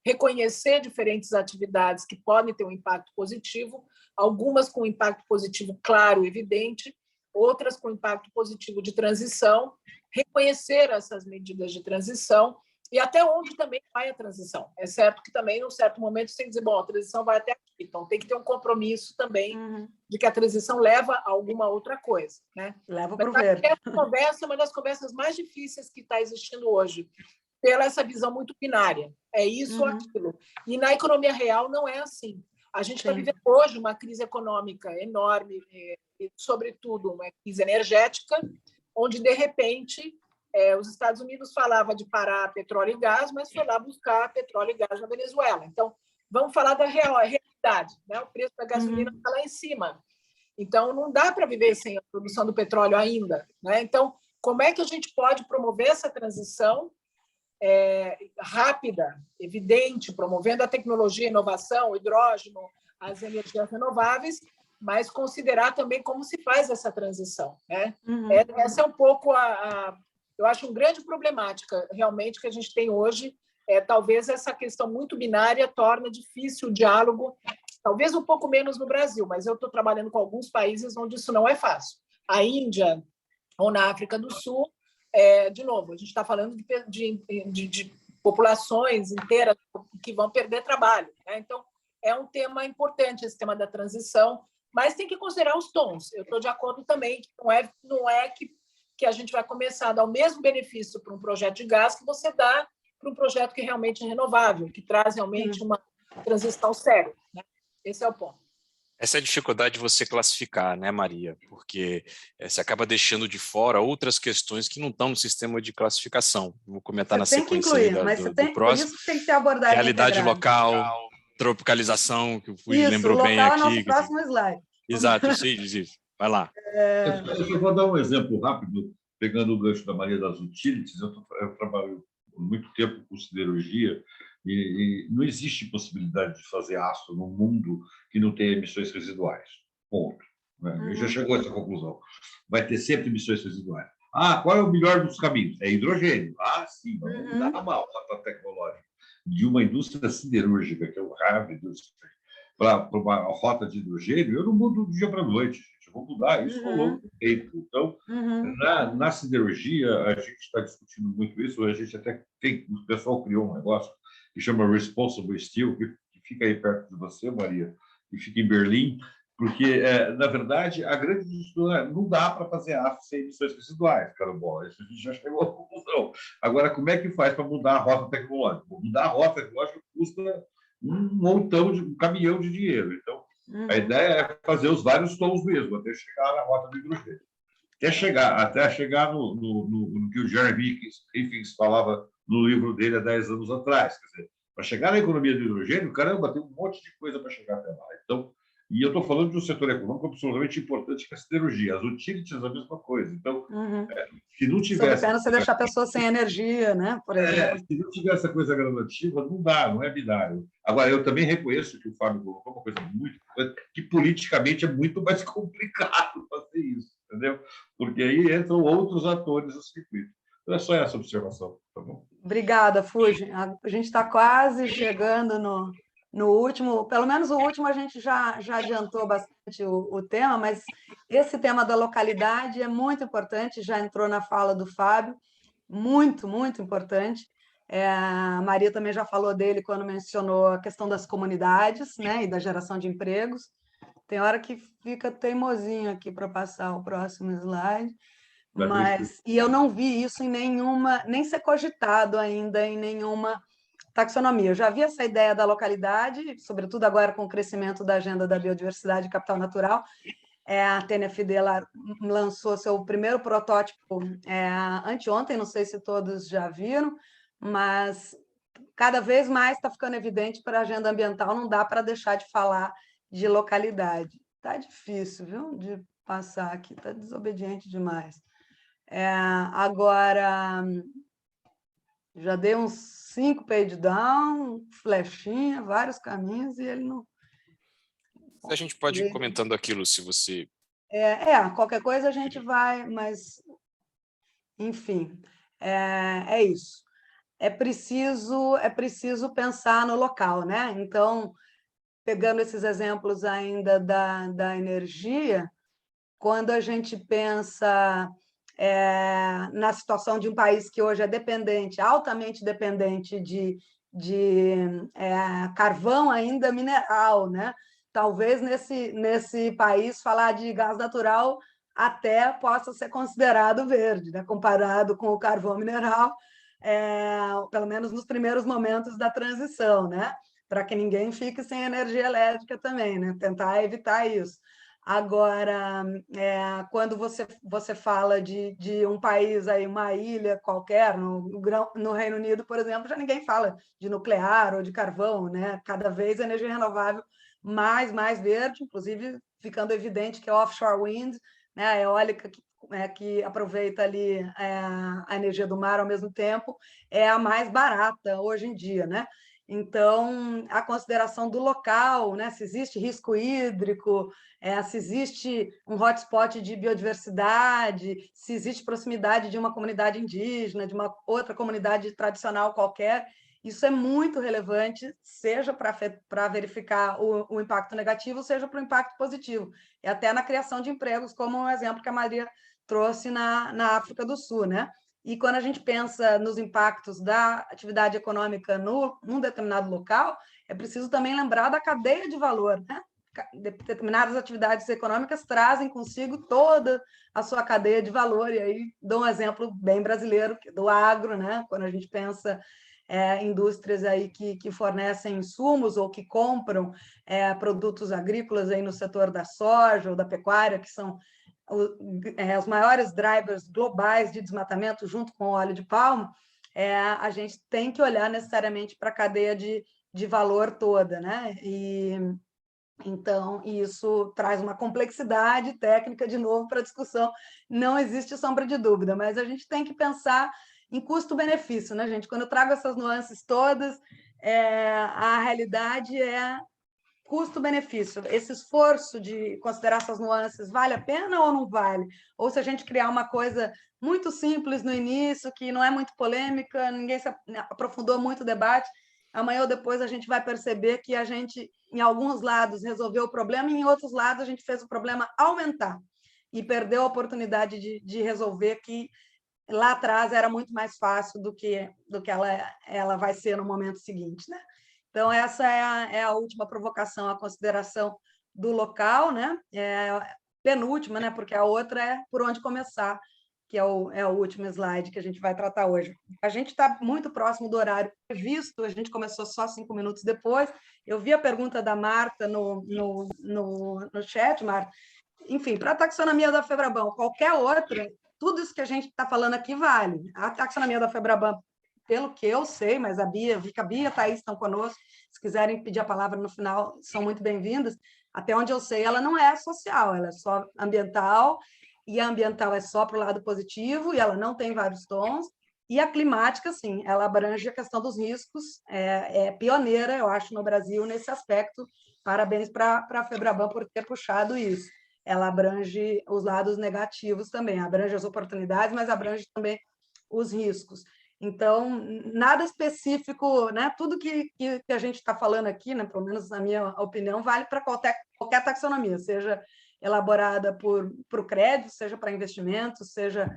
Speaker 6: reconhecer diferentes atividades que podem ter um impacto positivo, algumas com impacto positivo claro e evidente, outras com impacto positivo de transição, reconhecer essas medidas de transição e até onde também vai a transição. É certo que também, num certo momento, você tem que dizer, bom, a transição vai até aqui, então tem que ter um compromisso também de que a transição leva a alguma outra coisa, né?
Speaker 1: Leva para o verde.
Speaker 6: Essa conversa é uma das conversas mais difíceis que está existindo hoje, pela essa visão muito binária. É isso ou aquilo. E na economia real não é assim. A gente está vivendo hoje uma crise econômica enorme, e, sobretudo, uma crise energética, onde, de repente, os Estados Unidos falavam de parar petróleo e gás, mas foi lá buscar petróleo e gás na Venezuela. Então, vamos falar da realidade, né? O preço da gasolina está lá em cima. Então, não dá para viver sem a produção do petróleo ainda, né? Então, como é que a gente pode promover essa transição rápida, evidente, promovendo a tecnologia, a inovação, o hidrogênio, as energias renováveis, mas considerar também como se faz essa transição, né? Essa é um pouco eu acho uma grande problemática realmente que a gente tem hoje. Talvez essa questão muito binária torna difícil o diálogo, talvez um pouco menos no Brasil, mas eu estou trabalhando com alguns países onde isso não é fácil. A Índia ou na África do Sul, de novo, a gente está falando de populações inteiras que vão perder trabalho, né? Então, é um tema importante esse tema da transição, mas tem que considerar os tons. Eu estou de acordo também que não é que a gente vai começar a dar o mesmo benefício para um projeto de gás que você dá para um projeto que realmente é renovável, que traz realmente uma transição séria, né? Esse é o ponto.
Speaker 3: Essa é a dificuldade de você classificar, né, Maria? Porque você acaba deixando de fora outras questões que não estão no sistema de classificação. Vou comentar na sequência do próximo.
Speaker 1: Por isso tem que ter abordagem
Speaker 3: realidade
Speaker 1: integrada.
Speaker 3: local, tropicalização, que o Fui
Speaker 1: Isso,
Speaker 3: lembrou bem
Speaker 1: local
Speaker 3: aqui.
Speaker 1: é nosso próximo slide.
Speaker 3: Exato, eu sei disso. Vai lá.
Speaker 5: Eu vou dar um exemplo rápido, pegando o gancho da Maria das utilities. Eu trabalho por muito tempo com siderurgia e não existe possibilidade de fazer aço no mundo que não tenha emissões residuais. Ponto. Né? Já chegou a essa conclusão. Vai ter sempre emissões residuais. Qual é o melhor dos caminhos? É hidrogênio. Sim, não dá mal a tecnológica de uma indústria siderúrgica, que é o heavy industry, para uma rota de hidrogênio, eu não mudo do dia para a noite, gente. Eu vou mudar isso ao longo do tempo. Então, na siderurgia, a gente está discutindo muito isso. A gente até o pessoal criou um negócio que chama Responsible Steel, que fica aí perto de você, Maria, e fica em Berlim, Porque, na verdade, a grande discussão é não dá para fazer aço sem emissões residuais, carbono. Isso a gente já chegou à conclusão. Agora, como é que faz para mudar a rota tecnológica? Mudar a rota tecnológica custa um caminhão de dinheiro. Então, a ideia é fazer os vários tons mesmo, até chegar na rota do hidrogênio. Até chegar no que o Jeremy Hifkins falava no livro dele há 10 anos atrás. Quer dizer, para chegar na economia do hidrogênio, caramba, tem um monte de coisa para chegar até lá. Então, e eu estou falando de um setor econômico absolutamente importante, que é a siderurgia. As utilities, a mesma coisa. Então, se não tivesse...
Speaker 1: Sob pena você deixar a pessoa sem energia, né? Por exemplo.
Speaker 5: Se não tiver essa coisa gradativa, não dá, não é binário. Agora, eu também reconheço que o Fábio colocou uma coisa muito importante, que politicamente é muito mais complicado fazer isso, entendeu? Porque aí entram outros atores no circuito. Então, é só essa observação, tá bom?
Speaker 1: Obrigada, Fuji. A gente está quase chegando no último, pelo menos o último a gente já adiantou bastante o tema, mas esse tema da localidade é muito importante, já entrou na fala do Fábio, muito, muito importante. A Maria também já falou dele quando mencionou a questão das comunidades, né, e da geração de empregos. Tem hora que fica teimosinho aqui para passar o próximo slide. E eu não vi isso em nenhuma, nem ser cogitado ainda em nenhuma taxonomia. Eu já vi essa ideia da localidade, sobretudo agora com o crescimento da agenda da biodiversidade e capital natural. A TNFD lançou seu primeiro protótipo anteontem, não sei se todos já viram, mas cada vez mais está ficando evidente para a agenda ambiental, não dá para deixar de falar de localidade. Está difícil, viu, de passar aqui, está desobediente demais. Agora, já dei uns 5 page down, flechinha, vários caminhos, e ele não...
Speaker 3: A gente pode ir comentando aquilo, se você...
Speaker 1: qualquer coisa a gente vai, mas... Enfim, é isso. É preciso pensar no local, né? Então, pegando esses exemplos ainda da energia, quando a gente pensa na situação de um país que hoje é dependente, altamente dependente de carvão ainda mineral, né? Talvez nesse país falar de gás natural até possa ser considerado verde, né? Comparado com o carvão mineral, pelo menos nos primeiros momentos da transição, né? Para que ninguém fique sem energia elétrica também, né? Tentar evitar isso. Agora, quando você fala de um país, aí, uma ilha qualquer, no Reino Unido, por exemplo, já ninguém fala de nuclear ou de carvão, né? Cada vez a energia renovável mais verde, inclusive ficando evidente que é offshore wind, né? A eólica que aproveita ali a energia do mar ao mesmo tempo, é a mais barata hoje em dia, né? Então, a consideração do local, né? Se existe risco hídrico, se existe um hotspot de biodiversidade, se existe proximidade de uma comunidade indígena, de uma outra comunidade tradicional qualquer, isso é muito relevante, seja para verificar o impacto negativo, seja para o impacto positivo, e até na criação de empregos, como um exemplo que a Maria trouxe na África do Sul, né? E quando a gente pensa nos impactos da atividade econômica num determinado local, é preciso também lembrar da cadeia de valor, né? Determinadas atividades econômicas trazem consigo toda a sua cadeia de valor, e aí dou um exemplo bem brasileiro, do agro, né? Quando a gente pensa indústrias aí que fornecem insumos ou que compram produtos agrícolas aí no setor da soja ou da pecuária, que são os maiores drivers globais de desmatamento, junto com o óleo de palma, a gente tem que olhar necessariamente para a cadeia de valor toda, né? Então, isso traz uma complexidade técnica, de novo, para a discussão. Não existe sombra de dúvida, mas a gente tem que pensar em custo-benefício, né, gente? Quando eu trago essas nuances todas, a realidade é custo-benefício. Esse esforço de considerar essas nuances vale a pena ou não vale? Ou se a gente criar uma coisa muito simples no início, que não é muito polêmica, ninguém se aprofundou muito o debate, amanhã ou depois a gente vai perceber que a gente, em alguns lados, resolveu o problema e em outros lados a gente fez o problema aumentar e perdeu a oportunidade de resolver, que lá atrás era muito mais fácil do que ela vai ser no momento seguinte, né? Então, essa é a última provocação, a consideração do local, né? Penúltima, né? Porque a outra é por onde começar, que é o último slide que a gente vai tratar hoje. A gente está muito próximo do horário previsto, a gente começou só 5 minutos depois. Eu vi a pergunta da Marta no chat, Marta. Enfim, para a taxonomia da FEBRABAN, qualquer outra, tudo isso que a gente está falando aqui vale. A taxonomia da FEBRABAN, pelo que eu sei, mas vi que a Bia e a Thaís estão conosco, se quiserem pedir a palavra no final, são muito bem-vindas. Até onde eu sei, ela não é social, ela é só ambiental, e a ambiental é só para o lado positivo, e ela não tem vários tons. E a climática, sim, ela abrange a questão dos riscos, é pioneira, eu acho, no Brasil nesse aspecto. Parabéns para a FEBRABAN por ter puxado isso. Ela abrange os lados negativos também, abrange as oportunidades, mas abrange também os riscos. Então, nada específico, né? Tudo que a gente está falando aqui, né? Pelo menos na minha opinião, vale para qualquer taxonomia, seja elaborada para o crédito, seja para investimento, seja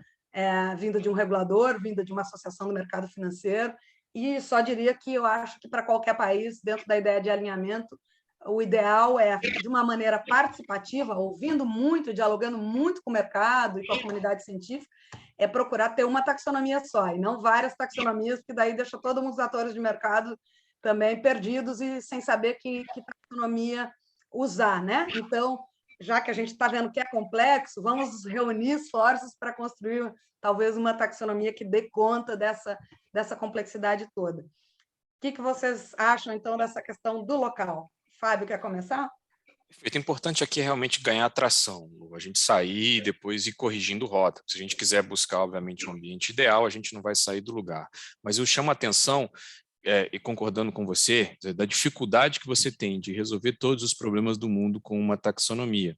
Speaker 1: vinda de um regulador, vinda de uma associação do mercado financeiro. E só diria que eu acho que para qualquer país, dentro da ideia de alinhamento, o ideal é, de uma maneira participativa, ouvindo muito, dialogando muito com o mercado e com a comunidade científica, é procurar ter uma taxonomia só, e não várias taxonomias, porque daí deixa todos os atores de mercado também perdidos e sem saber que taxonomia usar, né? Então, já que a gente está vendo que é complexo, vamos reunir esforços para construir talvez uma taxonomia que dê conta dessa complexidade toda. O que vocês acham, então, dessa questão do local? Fábio, quer começar?
Speaker 3: Perfeito. O importante aqui é realmente ganhar atração, a gente sair e depois ir corrigindo rota. Se a gente quiser buscar, obviamente, um ambiente ideal, a gente não vai sair do lugar. Mas eu chamo a atenção, e concordando com você, da dificuldade que você tem de resolver todos os problemas do mundo com uma taxonomia.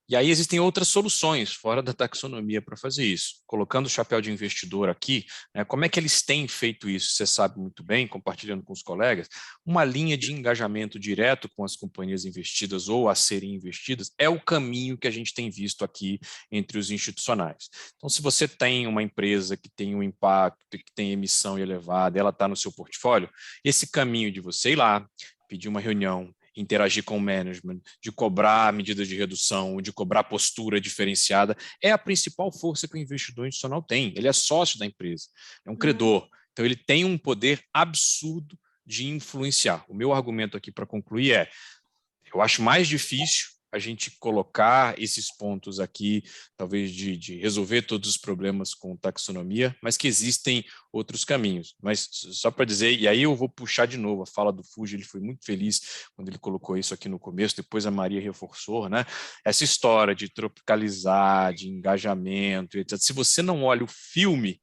Speaker 3: E aí existem outras soluções fora da taxonomia para fazer isso. Colocando o chapéu de investidor aqui, né, como é que eles têm feito isso? Você sabe muito bem, compartilhando com os colegas, uma linha de engajamento direto com as companhias investidas ou a serem investidas é o caminho que a gente tem visto aqui entre os institucionais. Então, se você tem uma empresa que tem um impacto, que tem emissão elevada, ela está no seu portfólio, esse caminho de você ir lá, pedir uma reunião, interagir com o management, de cobrar medidas de redução, de cobrar postura diferenciada, é a principal força que o investidor institucional tem. Ele é sócio da empresa, é um credor. Então, ele tem um poder absurdo de influenciar. O meu argumento aqui para concluir é, eu acho mais difícil a gente colocar esses pontos aqui, talvez de resolver todos os problemas com taxonomia, mas que existem outros caminhos. Mas só para dizer, e aí eu vou puxar de novo a fala do Fuji, ele foi muito feliz quando ele colocou isso aqui no começo, depois a Maria reforçou, né? Essa história de tropicalizar, de engajamento, etc. Se você não olha o filme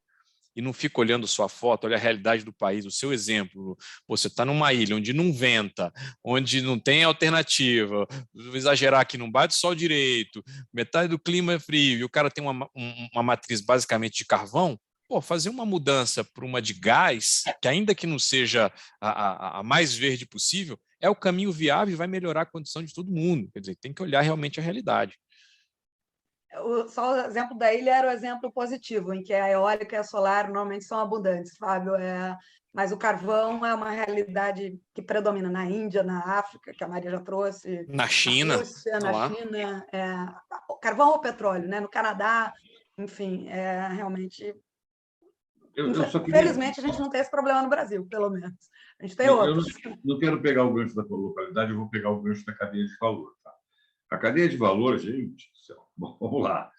Speaker 3: e não fica olhando sua foto, olha a realidade do país, o seu exemplo, você está numa ilha onde não venta, onde não tem alternativa, vou exagerar aqui, não bate sol direito, metade do clima é frio, e o cara tem uma matriz basicamente de carvão, fazer uma mudança para uma de gás, que ainda que não seja a mais verde possível, é o caminho viável e vai melhorar a condição de todo mundo. Quer dizer, tem que olhar realmente a realidade.
Speaker 1: Só o exemplo da ilha era o exemplo positivo, em que a eólica e a solar normalmente são abundantes, Fábio. Mas o carvão é uma realidade que predomina na Índia, na África, que a Maria já trouxe.
Speaker 3: Na China.
Speaker 1: Na Rússia, na China. Carvão ou petróleo, né? No Canadá, enfim, realmente... Infelizmente, a gente não tem esse problema no Brasil, pelo menos. A gente tem outros.
Speaker 5: Eu não quero pegar o gancho da localidade, eu vou pegar o gancho da cadeia de valor. Tá? A cadeia de valor, gente, vamos lá.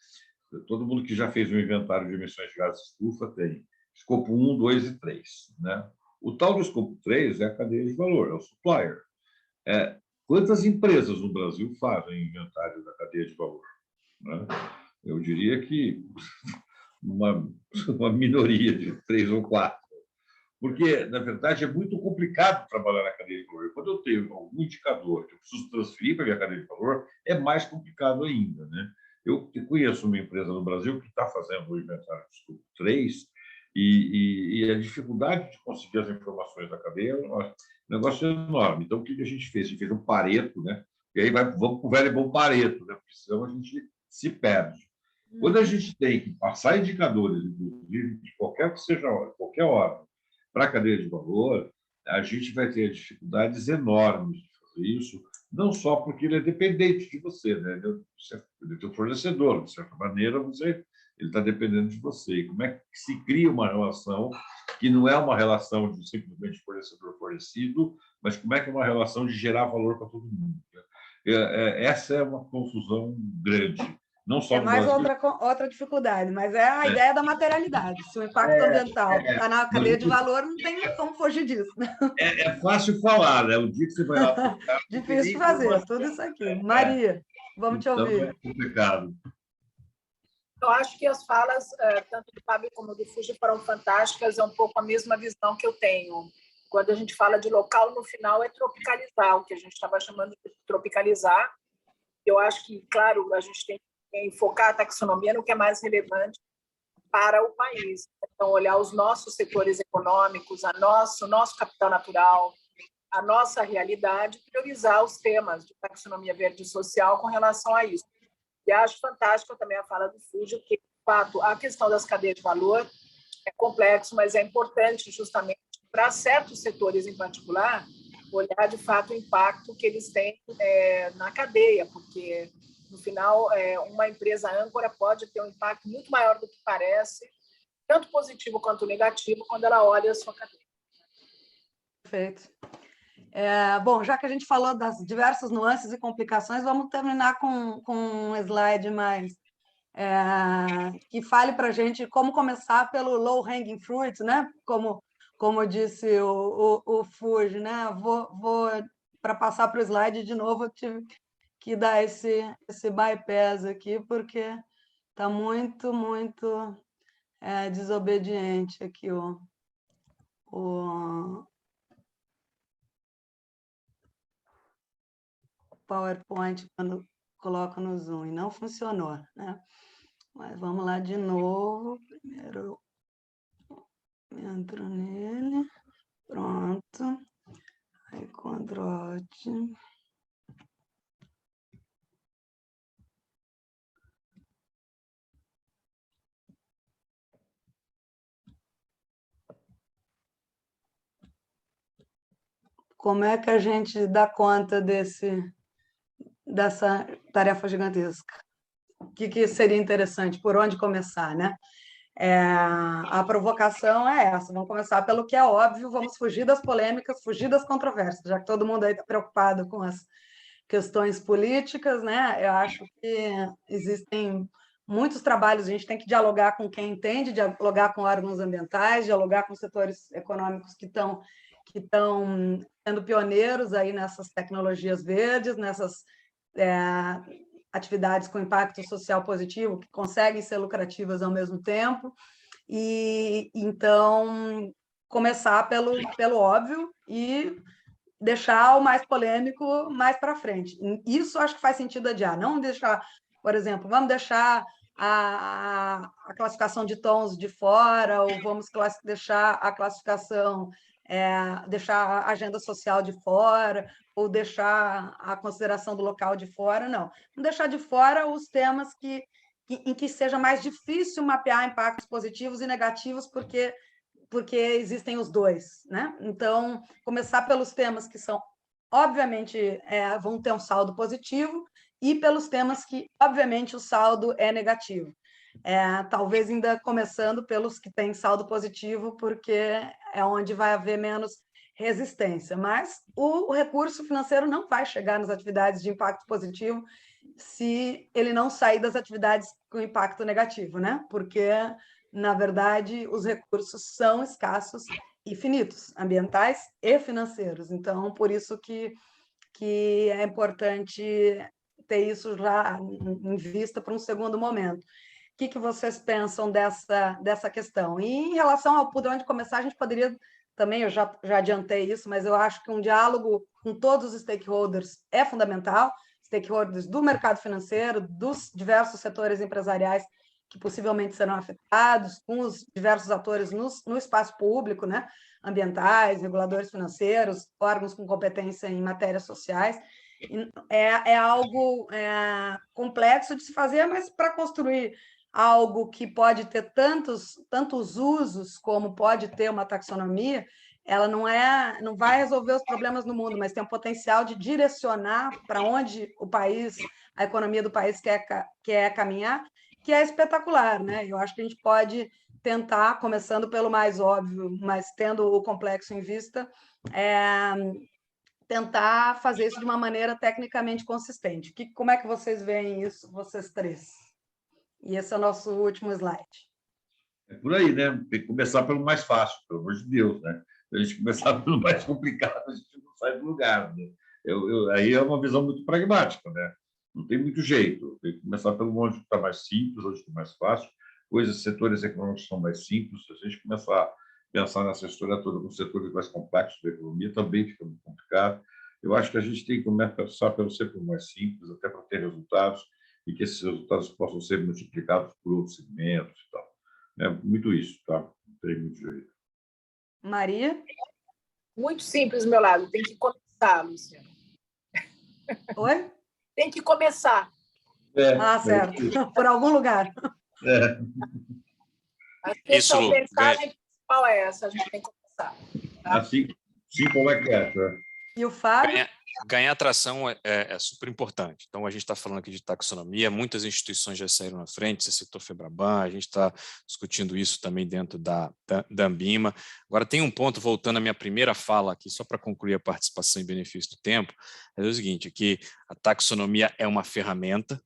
Speaker 5: Todo mundo que já fez um inventário de emissões de gases de estufa tem escopo 1, 2 e 3. Né? O tal do escopo 3 é a cadeia de valor, é o supplier. Quantas empresas no Brasil fazem inventário da cadeia de valor? Né? Eu diria que uma minoria de 3 ou 4. Porque, na verdade, é muito complicado trabalhar na cadeia de valor. Quando eu tenho algum indicador que eu preciso transferir para a minha cadeia de valor, é mais complicado ainda. Né? Eu conheço uma empresa no Brasil que está fazendo o inventário de escopo 3 e a dificuldade de conseguir as informações da cadeia é um negócio enorme. Então, o que a gente fez? A gente fez um Pareto, né? E aí vamos para o velho e bom Pareto, né? Porque senão a gente se perde. Quando a gente tem que passar indicadores, inclusive, de qualquer que seja qualquer hora, para a cadeia de valor, a gente vai ter dificuldades enormes de fazer isso, não só porque ele é dependente de você, né? Ele é teu fornecedor, de certa maneira, ele está dependendo de você. E como é que se cria uma relação que não é uma relação de simplesmente fornecedor-fornecido, mas como é que é uma relação de gerar valor para todo mundo? Essa é uma confusão grande, não só
Speaker 1: É
Speaker 5: no
Speaker 1: mais
Speaker 5: Brasil.
Speaker 1: outra dificuldade, mas é a ideia da materialidade. Se o impacto ambiental está na cadeia de valor, não tem como fugir disso, né?
Speaker 5: É fácil falar, né? O dia que você vai lá aplicar,
Speaker 1: Difícil de fazer, tudo isso aqui. Maria, vamos te
Speaker 5: então
Speaker 1: ouvir.
Speaker 5: é complicado.
Speaker 6: Eu acho que as falas, tanto do Fábio como do Fuji, foram fantásticas, é um pouco a mesma visão que eu tenho. Quando a gente fala de local, no final é tropicalizar, o que a gente estava chamando de tropicalizar. Eu acho que, claro, a gente tem que enfocar a taxonomia no que é mais relevante para o país. Então, olhar os nossos setores econômicos, o nosso capital natural, a nossa realidade, priorizar os temas de taxonomia verde e social com relação a isso. E acho fantástico também a fala do Fuji, que, de fato, a questão das cadeias de valor é complexo, mas é importante justamente para certos setores em particular olhar, de fato, o impacto que eles têm na cadeia, porque, no final, uma empresa âncora pode ter um impacto muito maior do que parece, tanto positivo quanto negativo, quando ela olha a sua cadeia.
Speaker 1: Perfeito. Bom, já que a gente falou das diversas nuances e complicações, vamos terminar com um slide mais que fale para a gente como começar pelo low-hanging fruit, né? Como disse o Fuji, né? Para passar para o slide de novo, eu tive que dar esse bypass aqui, porque está muito desobediente aqui o PowerPoint quando coloco no Zoom, e não funcionou, né? Mas vamos lá de novo. Primeiro entro nele, pronto. Aí Ctrl+Alt. Como é que a gente dá conta dessa tarefa gigantesca? O que seria interessante? Por onde começar, né? A provocação é essa, vamos começar pelo que é óbvio, vamos fugir das polêmicas, fugir das controvérsias, já que todo mundo aí está preocupado com as questões políticas, né? Eu acho que existem muitos trabalhos, a gente tem que dialogar com quem entende, dialogar com órgãos ambientais, dialogar com setores econômicos que estão sendo pioneiros aí nessas tecnologias verdes, nessas atividades com impacto social positivo, que conseguem ser lucrativas ao mesmo tempo, e então começar pelo óbvio e deixar o mais polêmico mais para frente. Isso acho que faz sentido adiar, não deixar, por exemplo, vamos deixar a classificação de tons de fora, ou vamos deixar a classificação, deixar a agenda social de fora, ou deixar a consideração do local de fora, não. Não deixar de fora os temas em que seja mais difícil mapear impactos positivos e negativos, porque existem os dois, né? Então, começar pelos temas que são, obviamente, vão ter um saldo positivo, e pelos temas que, obviamente, o saldo é negativo. Talvez ainda começando pelos que têm saldo positivo, porque é onde vai haver menos resistência. Mas o recurso financeiro não vai chegar nas atividades de impacto positivo se ele não sair das atividades com impacto negativo, né? Porque, na verdade, os recursos são escassos e finitos, ambientais e financeiros. Então, por isso que é importante ter isso já em vista para um segundo momento. O que vocês pensam dessa questão? E em relação ao por onde começar, a gente poderia também, eu já adiantei isso, mas eu acho que um diálogo com todos os stakeholders é fundamental, stakeholders do mercado financeiro, dos diversos setores empresariais que possivelmente serão afetados, com os diversos atores no espaço público, né? Ambientais, reguladores financeiros, órgãos com competência em matérias sociais. É algo complexo de se fazer, mas para construir algo que pode ter tantos usos como pode ter uma taxonomia, ela não vai resolver os problemas no mundo, mas tem o potencial de direcionar para onde o país, a economia do país quer caminhar, que é espetacular, né? Eu acho que a gente pode tentar, começando pelo mais óbvio, mas tendo o complexo em vista, tentar fazer isso de uma maneira tecnicamente consistente. Como é que vocês veem isso, vocês três? E esse é o nosso último slide.
Speaker 5: É por aí, né? Tem que começar pelo mais fácil, pelo amor de Deus, né? Se a gente começar pelo mais complicado, a gente não sai do lugar, né? Aí é uma visão muito pragmática, né? Não tem muito jeito. Tem que começar pelo onde está mais simples, onde está mais fácil. Setores econômicos são mais simples. Se a gente começar a pensar nessa história toda com setores mais complexos da economia, também fica muito complicado. Eu acho que a gente tem que começar pelo sempre mais simples, até para ter resultados, e que esses resultados possam ser multiplicados por outros segmentos e tal. É muito isso, tá? Não tem muito jeito.
Speaker 1: Maria?
Speaker 6: Muito simples do meu lado. Tem que começar, Luciano.
Speaker 1: Oi?
Speaker 6: Tem que começar.
Speaker 1: Certo. Por algum lugar.
Speaker 6: Acho que a mensagem principal é essa. A gente tem que começar. Tá?
Speaker 5: Assim, sim, como é que é? Tá?
Speaker 1: E o Fábio?
Speaker 3: Ganhar atração é super importante. Então, a gente está falando aqui de taxonomia, muitas instituições já saíram na frente, você citou FEBRABAN, a gente está discutindo isso também dentro da Anbima. Agora, tem um ponto, voltando à minha primeira fala aqui, só para concluir a participação em benefício do tempo, é o seguinte, que a taxonomia é uma ferramenta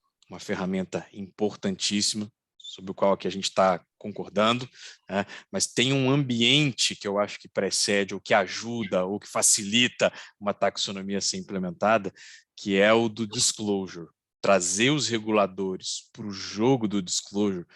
Speaker 3: importantíssima, sobre o qual aqui a gente está concordando, né? Mas tem um ambiente que eu acho que precede, ou que ajuda, ou que facilita uma taxonomia a ser implementada, que é o do disclosure. Trazer os reguladores para o jogo do disclosure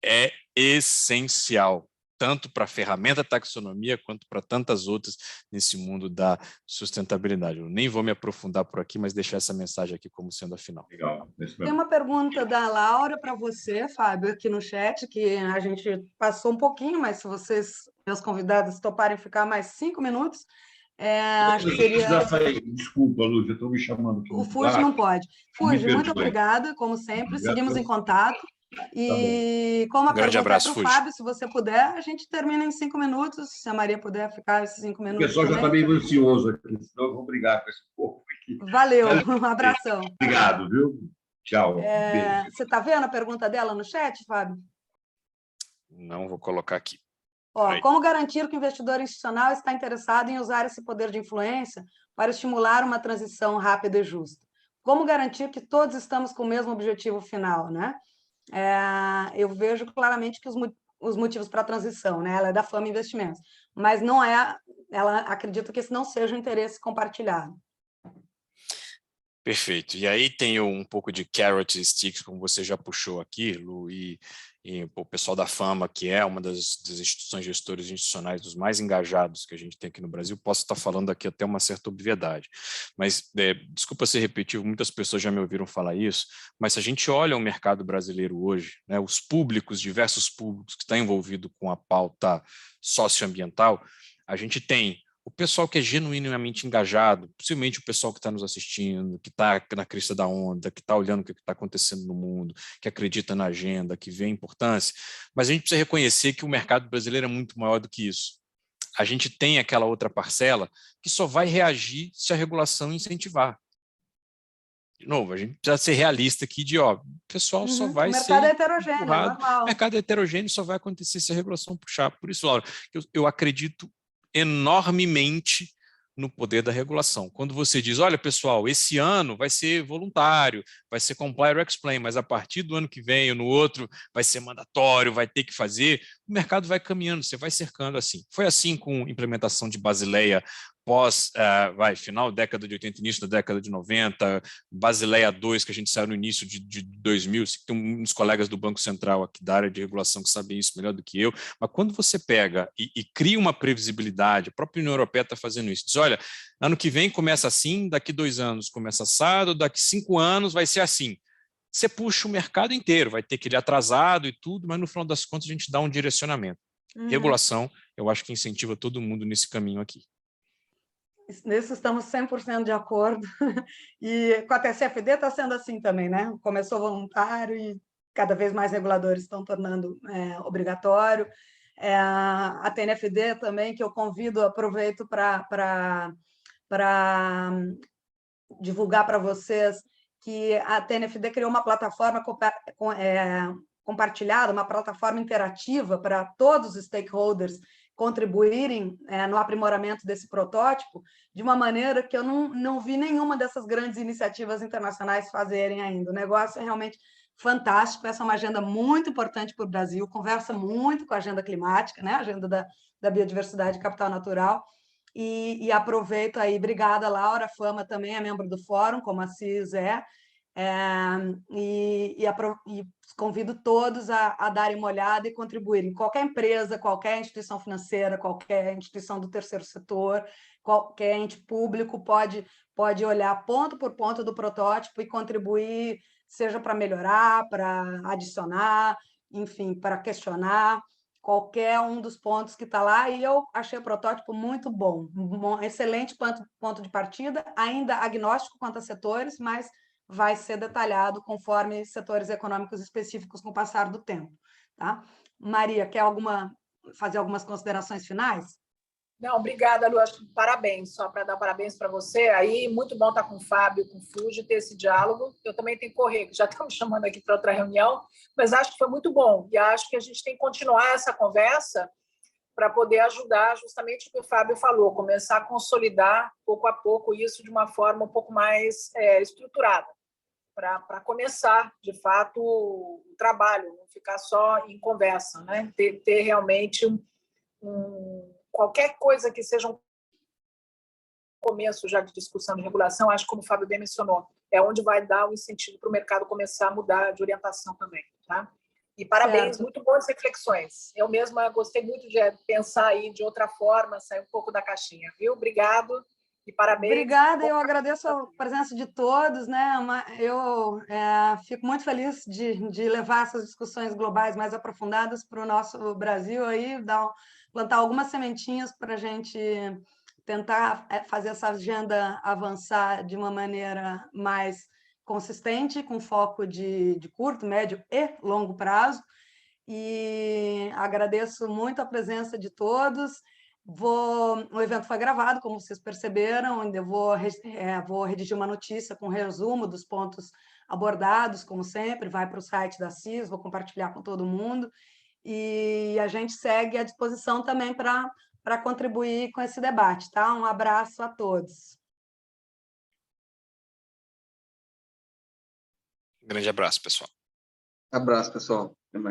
Speaker 3: é essencial, tanto para a ferramenta taxonomia, quanto para tantas outras nesse mundo da sustentabilidade. Eu nem vou me aprofundar por aqui, mas deixar essa mensagem aqui como sendo a final.
Speaker 5: Legal.
Speaker 1: Tem uma pergunta da Laura para você, Fábio, aqui no chat, que a gente passou um pouquinho, mas se vocês, meus convidados, toparem ficar mais 5 minutos, acho que seria...
Speaker 5: Desculpa, Lúcia, estou me chamando aqui.
Speaker 1: O Fuji não pode. Fuji, muito obrigada, como sempre, seguimos em contato. E como a pergunta
Speaker 3: abraço,
Speaker 1: é para o Fábio, se você puder, a gente termina em 5 minutos, se a Maria puder ficar esses 5 minutos.
Speaker 5: O pessoal já está meio ansioso aqui, senão eu vou brigar com esse povo aqui.
Speaker 1: Valeu, um abração.
Speaker 5: Obrigado, viu? Tchau.
Speaker 1: Você está vendo a pergunta dela no chat, Fábio?
Speaker 3: Não vou colocar aqui.
Speaker 1: Como garantir que o investidor institucional está interessado em usar esse poder de influência para estimular uma transição rápida e justa? Como garantir que todos estamos com o mesmo objetivo final, né? Eu vejo claramente que os motivos para a transição, né? Ela é da Fama Investimentos, mas não é, ela acredita que esse não seja um interesse compartilhado.
Speaker 3: Perfeito. E aí tem um pouco de carrot e sticks, como você já puxou aqui, Lu, e o pessoal da Fama, que é uma das instituições gestoras institucionais dos mais engajados que a gente tem aqui no Brasil, posso estar falando aqui até uma certa obviedade. Mas, desculpa ser repetitivo, muitas pessoas já me ouviram falar isso, mas se a gente olha o mercado brasileiro hoje, né, os públicos, diversos públicos que estão envolvidos com a pauta socioambiental, a gente tem o pessoal que é genuinamente engajado, possivelmente o pessoal que está nos assistindo, que está na crista da onda, que está olhando o que está acontecendo no mundo, que acredita na agenda, que vê a importância, mas a gente precisa reconhecer que o mercado brasileiro é muito maior do que isso. A gente tem aquela outra parcela que só vai reagir se a regulação incentivar. De novo, a gente precisa ser realista aqui de, o pessoal só vai ser...
Speaker 1: O mercado é heterogêneo, normal.
Speaker 3: O mercado heterogêneo só vai acontecer se a regulação puxar. Por isso, Laura, eu acredito enormemente no poder da regulação. Quando você diz, olha, pessoal, esse ano vai ser voluntário, vai ser comply or explain, mas a partir do ano que vem ou no outro vai ser mandatório, vai ter que fazer, o mercado vai caminhando, você vai cercando assim. Foi assim com a implementação de Basileia final da década de 80, início da década de 90, Basileia 2, que a gente saiu no início de 2000, tem uns colegas do Banco Central aqui da área de regulação que sabem isso melhor do que eu, mas quando você pega e cria uma previsibilidade, a própria União Europeia está fazendo isso, diz, olha, ano que vem começa assim, daqui 2 anos começa assado, daqui 5 anos vai ser assim. Você puxa o mercado inteiro, vai ter que ir atrasado e tudo, mas no final das contas a gente dá um direcionamento. Regulação, eu acho que incentiva todo mundo nesse caminho aqui.
Speaker 1: Nisso estamos 100% de acordo. E com a TCFD está sendo assim também, né? Começou voluntário e cada vez mais reguladores estão tornando obrigatório. A TNFD também, que eu convido, aproveito para divulgar para vocês que a TNFD criou uma plataforma compartilhada, uma plataforma interativa para todos os stakeholders contribuírem no aprimoramento desse protótipo, de uma maneira que eu não vi nenhuma dessas grandes iniciativas internacionais fazerem ainda. O negócio é realmente fantástico, essa é uma agenda muito importante para o Brasil, conversa muito com a agenda climática, né? A agenda da biodiversidade e capital natural, e aproveito aí, obrigada, Laura, Fama também é membro do fórum, como a Cis e convido todos a darem uma olhada e contribuírem. Qualquer empresa, qualquer instituição financeira, qualquer instituição do terceiro setor, qualquer ente público pode olhar ponto por ponto do protótipo e contribuir, seja para melhorar, para adicionar, enfim, para questionar qualquer um dos pontos que está lá, e eu achei o protótipo muito bom, excelente ponto de partida, ainda agnóstico quanto a setores, mas vai ser detalhado conforme setores econômicos específicos com o passar do tempo. Tá? Maria, quer fazer algumas considerações finais?
Speaker 6: Não, obrigada, Lu. Parabéns, só para dar parabéns para você. Aí, muito bom estar com o Fábio, com o Fuji, ter esse diálogo. Eu também tenho que correr, que já estão me chamando aqui para outra reunião, mas acho que foi muito bom. E acho que a gente tem que continuar essa conversa para poder ajudar justamente o que o Fábio falou, começar a consolidar, pouco a pouco, isso de uma forma um pouco mais estruturada, para começar, de fato, o trabalho, não ficar só em conversa, né? Ter realmente qualquer coisa que seja um começo já de discussão de regulação, acho que, como o Fábio bem mencionou, é onde vai dar o incentivo para o mercado começar a mudar de orientação também. Tá? E parabéns, muito boas reflexões. Eu mesma gostei muito de pensar aí de outra forma, sair um pouco da caixinha. Viu? Obrigado e parabéns.
Speaker 1: Obrigada, eu agradeço a presença de todos, né? Eu fico muito feliz de levar essas discussões globais mais aprofundadas para o nosso Brasil aí, plantar algumas sementinhas para a gente tentar fazer essa agenda avançar de uma maneira mais consistente, com foco de curto, médio e longo prazo. E agradeço muito a presença de todos. O evento foi gravado, como vocês perceberam, onde eu vou redigir uma notícia com resumo dos pontos abordados, como sempre, vai para o site da CIS, vou compartilhar com todo mundo, e a gente segue à disposição também para contribuir com esse debate. Tá? Um abraço a todos.
Speaker 3: Grande abraço, pessoal.
Speaker 7: Abraço, pessoal. Até mais.